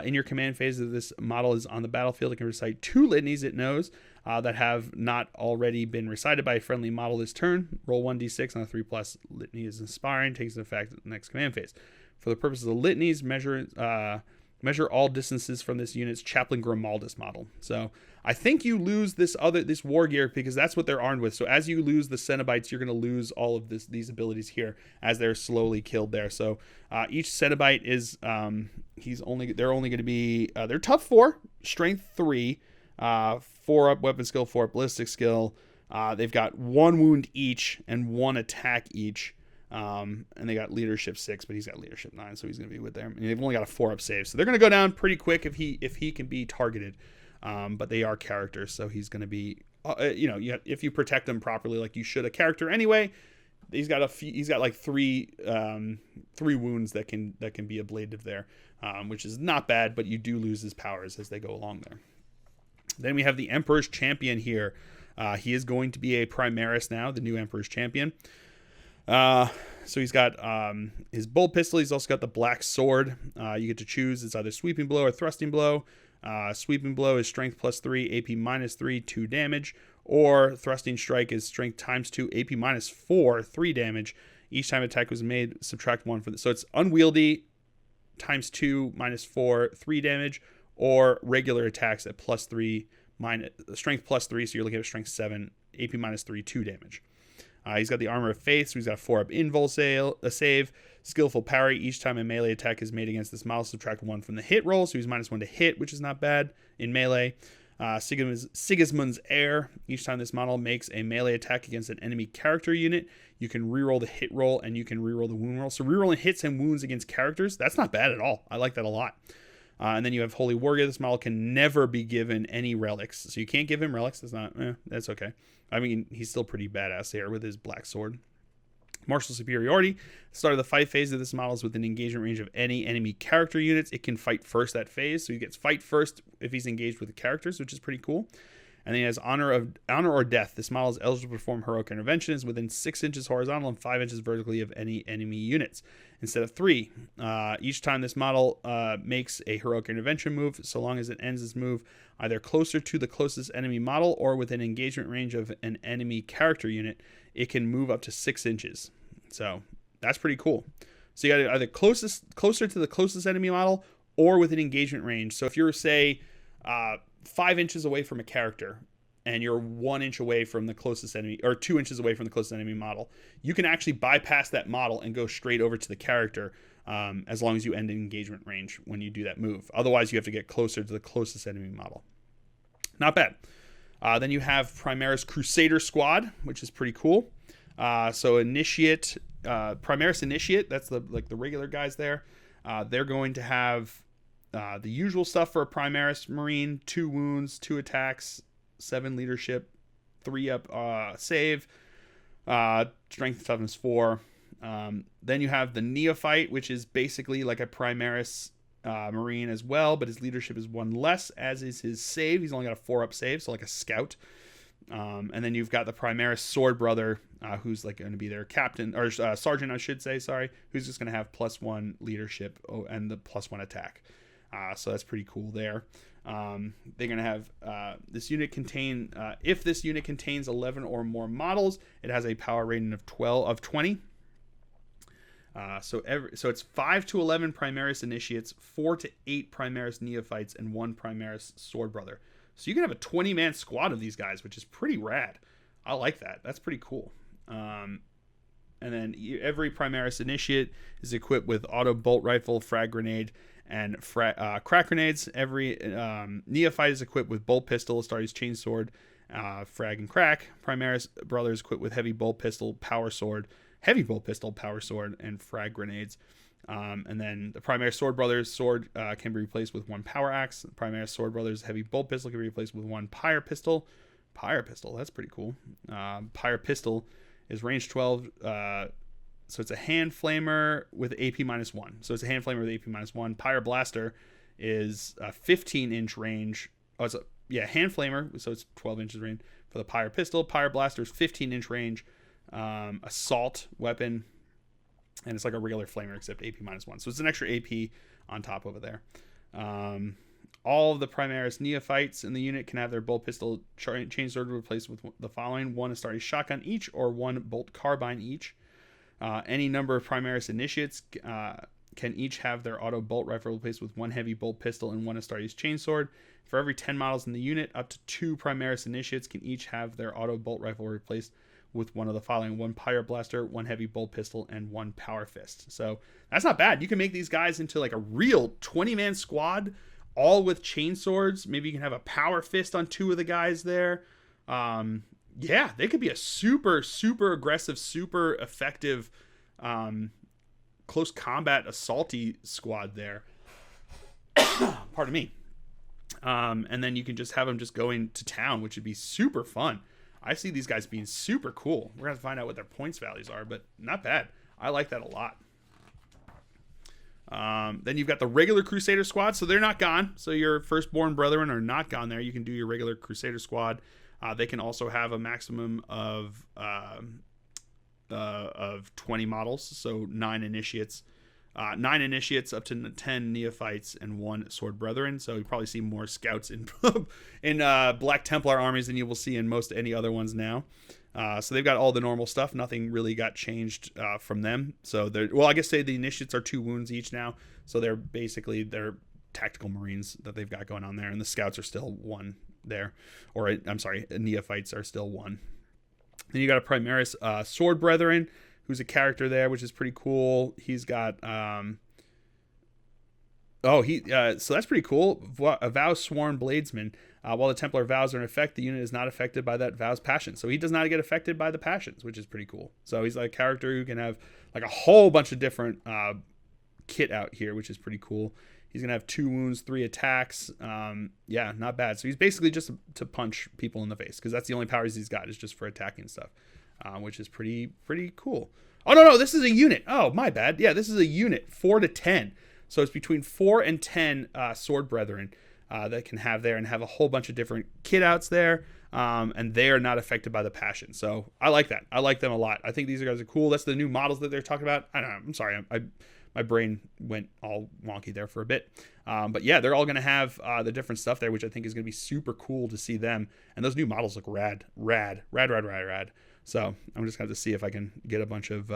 In your command phase, if this model is on the battlefield, it can recite 2 litanies it knows that have not already been recited by a friendly model this turn. Roll 1d6 on a 3+. Litany is inspiring, takes effect at the next command phase. For the purpose of the litanies, measure Measure all distances from this unit's Chaplain Grimaldus model. So I think you lose this war gear because that's what they're armed with. So as you lose the Cenobites, you're going to lose all of these abilities here as they're slowly killed there. So each Cenobite is they're only going to be they're tough 4, strength 3, 4 up weapon skill, 4 up ballistic skill. They've got 1 wound each and 1 attack each. And they got leadership 6, but he's got leadership 9, so he's going to be with them. And they've only got a 4 up save, so they're going to go down pretty quick if he can be targeted. But they are characters, so he's going to be, if you protect him properly, like you should a character anyway. He's got like 3 wounds that can be ablative there, which is not bad, but you do lose his powers as they go along there. Then we have the Emperor's Champion here. He is going to be a Primaris now, the new Emperor's Champion. So he's got his bolt pistol. He's also got the black sword. You get to choose. It's either sweeping blow or thrusting blow. Sweeping blow is strength +3, AP -3, 2 damage, or thrusting strike is strength ×2, AP -4, 3 damage. Each time attack was made, subtract 1 for this. So it's unwieldy ×2 -4, 3 damage, or regular attacks at +3 strength +3. So you're looking at strength 7, AP -3, 2 damage. He's got the Armor of Faith, so he's got a 4 up invul save, skillful parry. Each time a melee attack is made against this model, subtract 1 from the hit roll, so he's -1 to hit, which is not bad in melee. Sigismund's Heir. Each time this model makes a melee attack against an enemy character unit, you can reroll the hit roll and you can reroll the wound roll. So rerolling hits and wounds against characters, that's not bad at all. I like that a lot. And then you have Holy Warrior. This model can never be given any relics, so you can't give him relics. That's okay. I mean, he's still pretty badass here with his black sword. Martial Superiority. Start of the fight phase of this model is within engagement range of any enemy character units. It can fight first that phase, so he gets fight first if he's engaged with the characters, which is pretty cool. And then he has Honor or Death. This model is eligible to perform heroic interventions within 6 inches horizontal and 5 inches vertically of any enemy units, instead of 3. Each time this model makes a heroic intervention move, so long as it ends this move either closer to the closest enemy model or within engagement range of an enemy character unit, it can move up to 6 inches. So that's pretty cool. So you got either closer to the closest enemy model or within engagement range. So if you're, say, 5 inches away from a character and you're 1 inch away from the closest enemy, or 2 inches away from the closest enemy model, you can actually bypass that model and go straight over to the character, as long as you end in engagement range when you do that move. Otherwise, you have to get closer to the closest enemy model. Not bad. Then you have Primaris Crusader Squad, which is pretty cool. So Initiate, Primaris Initiate, that's the regular guys there. They're going to have the usual stuff for a Primaris Marine: 2 wounds, 2 attacks, 7 leadership, 3 up save, strength toughness 4. Then you have the Neophyte, which is basically like a Primaris Marine as well, but his leadership is 1 less, as is his save. He's only got a 4 up save, so like a scout. And then you've got the Primaris Sword Brother, who's like going to be their captain, or sergeant, I should say, sorry, who's just going to have +1 leadership and the +1 attack. So that's pretty cool there. They're going to have this unit contain, if this unit contains 11 or more models, it has a power rating of 20. So it's 5 to 11 Primaris Initiates, 4 to 8 Primaris Neophytes, and 1 Primaris Sword Brother. So you can have a 20-man squad of these guys, which is pretty rad. I like that. That's pretty cool. And then every Primaris Initiate is equipped with auto bolt rifle, frag grenade, and crack grenades. Every Neophyte is equipped with bolt pistol, Astartes chainsword, frag and crack. Primaris Brother is equipped with heavy bolt pistol, power sword, and frag grenades. And then the Primaris Sword Brother's sword can be replaced with 1 power axe. The Primaris Sword Brother's heavy bolt pistol can be replaced with 1 pyre pistol. Pyre pistol, that's pretty cool. Pyre pistol is range 12. So it's a hand flamer with AP -1. So it's a hand flamer with AP -1. Pyre Blaster is a 15-inch range. Oh, it's a hand flamer, so it's 12 inches range for the Pyre pistol. Pyre Blaster is 15-inch range. Assault weapon, and it's like a regular flamer except AP -1. So it's an extra AP on top over there. All of the Primaris Neophytes in the unit can have their bolt pistol chainsword replaced with the following: 1 Astartes shotgun each, or 1 bolt carbine each. Any number of Primaris Initiates can each have their auto bolt rifle replaced with 1 heavy bolt pistol and 1 Astartes chainsword. For every 10 models in the unit, up to 2 Primaris initiates can each have their auto bolt rifle replaced with one of the following: 1 Pyre Blaster, 1 heavy bolt pistol, and 1 Power Fist. So that's not bad. You can make these guys into like a real 20-man squad, all with chainswords. Maybe you can have a Power Fist on 2 of the guys there. Yeah, they could be a super, super aggressive, super effective close combat assaulty squad there. Pardon me. And then you can just have them just going to town, which would be super fun. I see these guys being super cool. We're going to find out what their points values are, but not bad. I like that a lot. Then you've got the regular Crusader squad, so they're not gone. So your firstborn brethren are not gone there. You can do your regular Crusader squad. They can also have a maximum of 20 models, so 9 initiates. 9 initiates up to 10 neophytes and 1 sword brethren. So you probably see more scouts in Black Templar armies than you will see in most any other ones now. So they've got all the normal stuff. Nothing really got changed from them. So I guess the initiates are 2 wounds each now. So they're tactical marines that they've got going on there, and the scouts are still 1 there. Or I'm sorry, neophytes are still 1. Then you got a Primaris sword brethren, who's a character there, which is pretty cool. He's got so that's pretty cool. A vow sworn bladesman. While the Templar vows are in effect, the unit is not affected by that vow's passion. So he does not get affected by the passions, which is pretty cool. So he's like a character who can have like a whole bunch of different kit out here, which is pretty cool. He's going to have 2 wounds, 3 attacks. Yeah, not bad. So he's basically just to punch people in the face, because that's the only powers he's got, is just for attacking stuff. Which is pretty cool. Oh, no, this is a unit. Oh, my bad. Yeah, this is a unit, 4 to 10. So it's between 4 and 10 sword brethren that can have there, and have a whole bunch of different kit outs there. And they are not affected by the passion. So I like that. I like them a lot. I think these guys are cool. That's the new models that they're talking about. I don't know. I'm sorry. My brain went all wonky there for a bit. But yeah, they're all going to have the different stuff there, which I think is going to be super cool to see them. And those new models look rad. So I'm just going to see if I can get a bunch of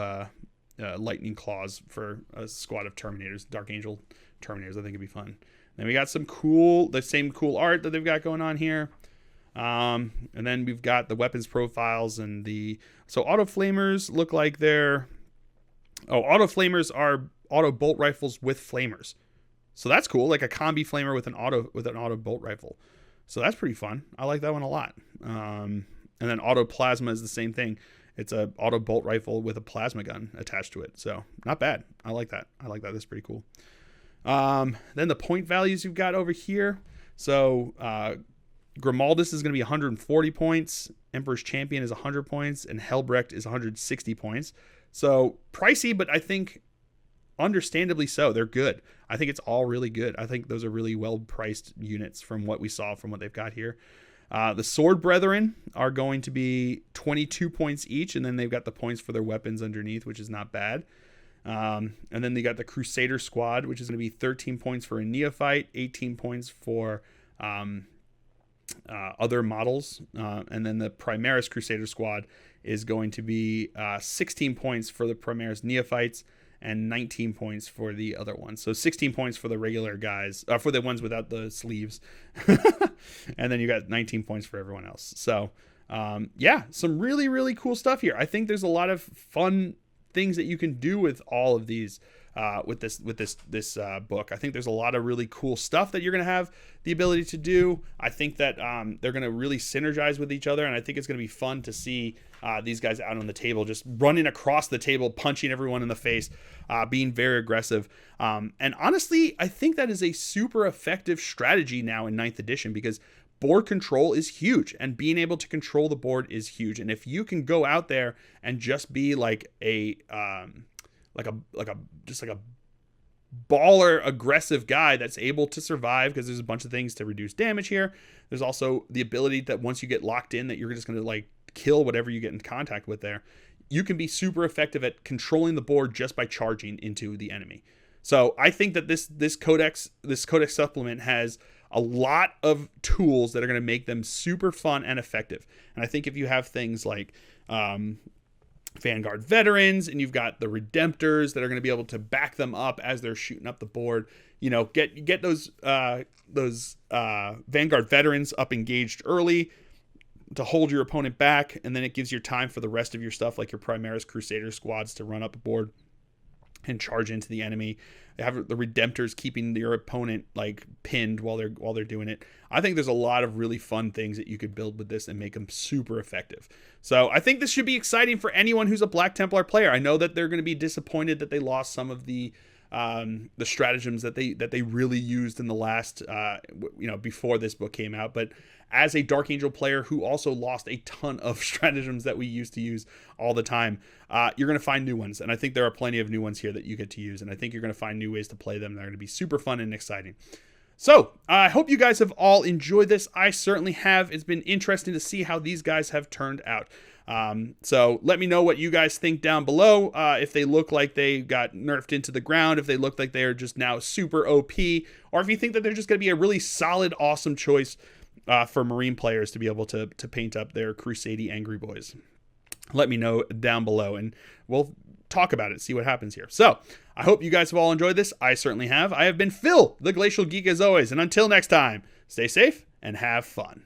lightning claws for a squad of Terminators, Dark Angel Terminators. I think it'd be fun. Then we got the same cool art that they've got going on here. And then we've got the weapons profiles and so auto flamers look like auto flamers are auto bolt rifles with flamers. So that's cool, like a combi flamer with an auto bolt rifle. So that's pretty fun. I like that one a lot. And then auto plasma is the same thing. It's a auto bolt rifle with a plasma gun attached to it. So not bad. I like that. That's pretty cool. Then the point values you've got over here. So Grimaldus is going to be 140 points. Emperor's Champion is 100 points. And Helbrecht is 160 points. So pricey, but I think understandably so. They're good. I think it's all really good. I think those are really well-priced units from what we saw from what they've got here. The Sword Brethren are going to be 22 points each, and then they've got the points for their weapons underneath, which is not bad. And then they got the Crusader Squad, which is going to be 13 points for a Neophyte, 18 points for other models. And then the Primaris Crusader Squad is going to be 16 points for the Primaris Neophytes and 19 points for the other ones. So 16 points for the regular guys, for the ones without the sleeves. And then you got 19 points for everyone else. So yeah, some really, really cool stuff here. I think there's a lot of fun things that you can do with all of these, with this book. I think there's a lot of really cool stuff that you're going to have the ability to do. I think that they're going to really synergize with each other, and I think it's going to be fun to see these guys out on the table, just running across the table, punching everyone in the face, being very aggressive. And honestly, I think that is a super effective strategy now in 9th edition, because board control is huge, and being able to control the board is huge. And if you can go out there and just be like a baller aggressive guy that's able to survive, because there's a bunch of things to reduce damage here. There's also the ability that once you get locked in, that you're just going to like kill whatever you get in contact with there. You can be super effective at controlling the board just by charging into the enemy. So I think that this Codex Supplement has a lot of tools that are going to make them super fun and effective. And I think if you have things like Vanguard veterans, and you've got the Redemptors that are going to be able to back them up as they're shooting up the board. You know, get those Vanguard veterans up engaged early to hold your opponent back, and then it gives you time for the rest of your stuff, like your Primaris Crusader squads, to run up a board and charge into the enemy. They have the Redemptors keeping your opponent like pinned while they're doing it. I think there's a lot of really fun things that you could build with this and make them super effective. So I think this should be exciting for anyone who's a Black Templar player. I know that they're going to be disappointed that they lost some of the stratagems that they really used in the last before this book came out, but as a Dark Angel player who also lost a ton of stratagems that we used to use all the time, you're going to find new ones, and I think there are plenty of new ones here that you get to use, and I think you're going to find new ways to play them that are going to be super fun and exciting. So I hope you guys have all enjoyed this. I certainly have. It's been interesting to see how these guys have turned out. So let me know what you guys think down below. If they look like they got nerfed into the ground, if they look like they are just now super OP, or if you think that they're just going to be a really solid, awesome choice for Marine players to be able to paint up their Crusade angry boys. Let me know down below, and we'll talk about it, see what happens here. So I hope you guys have all enjoyed this. I certainly have. I have been Phil, the Glacial Geek, as always, and until next time, stay safe and have fun.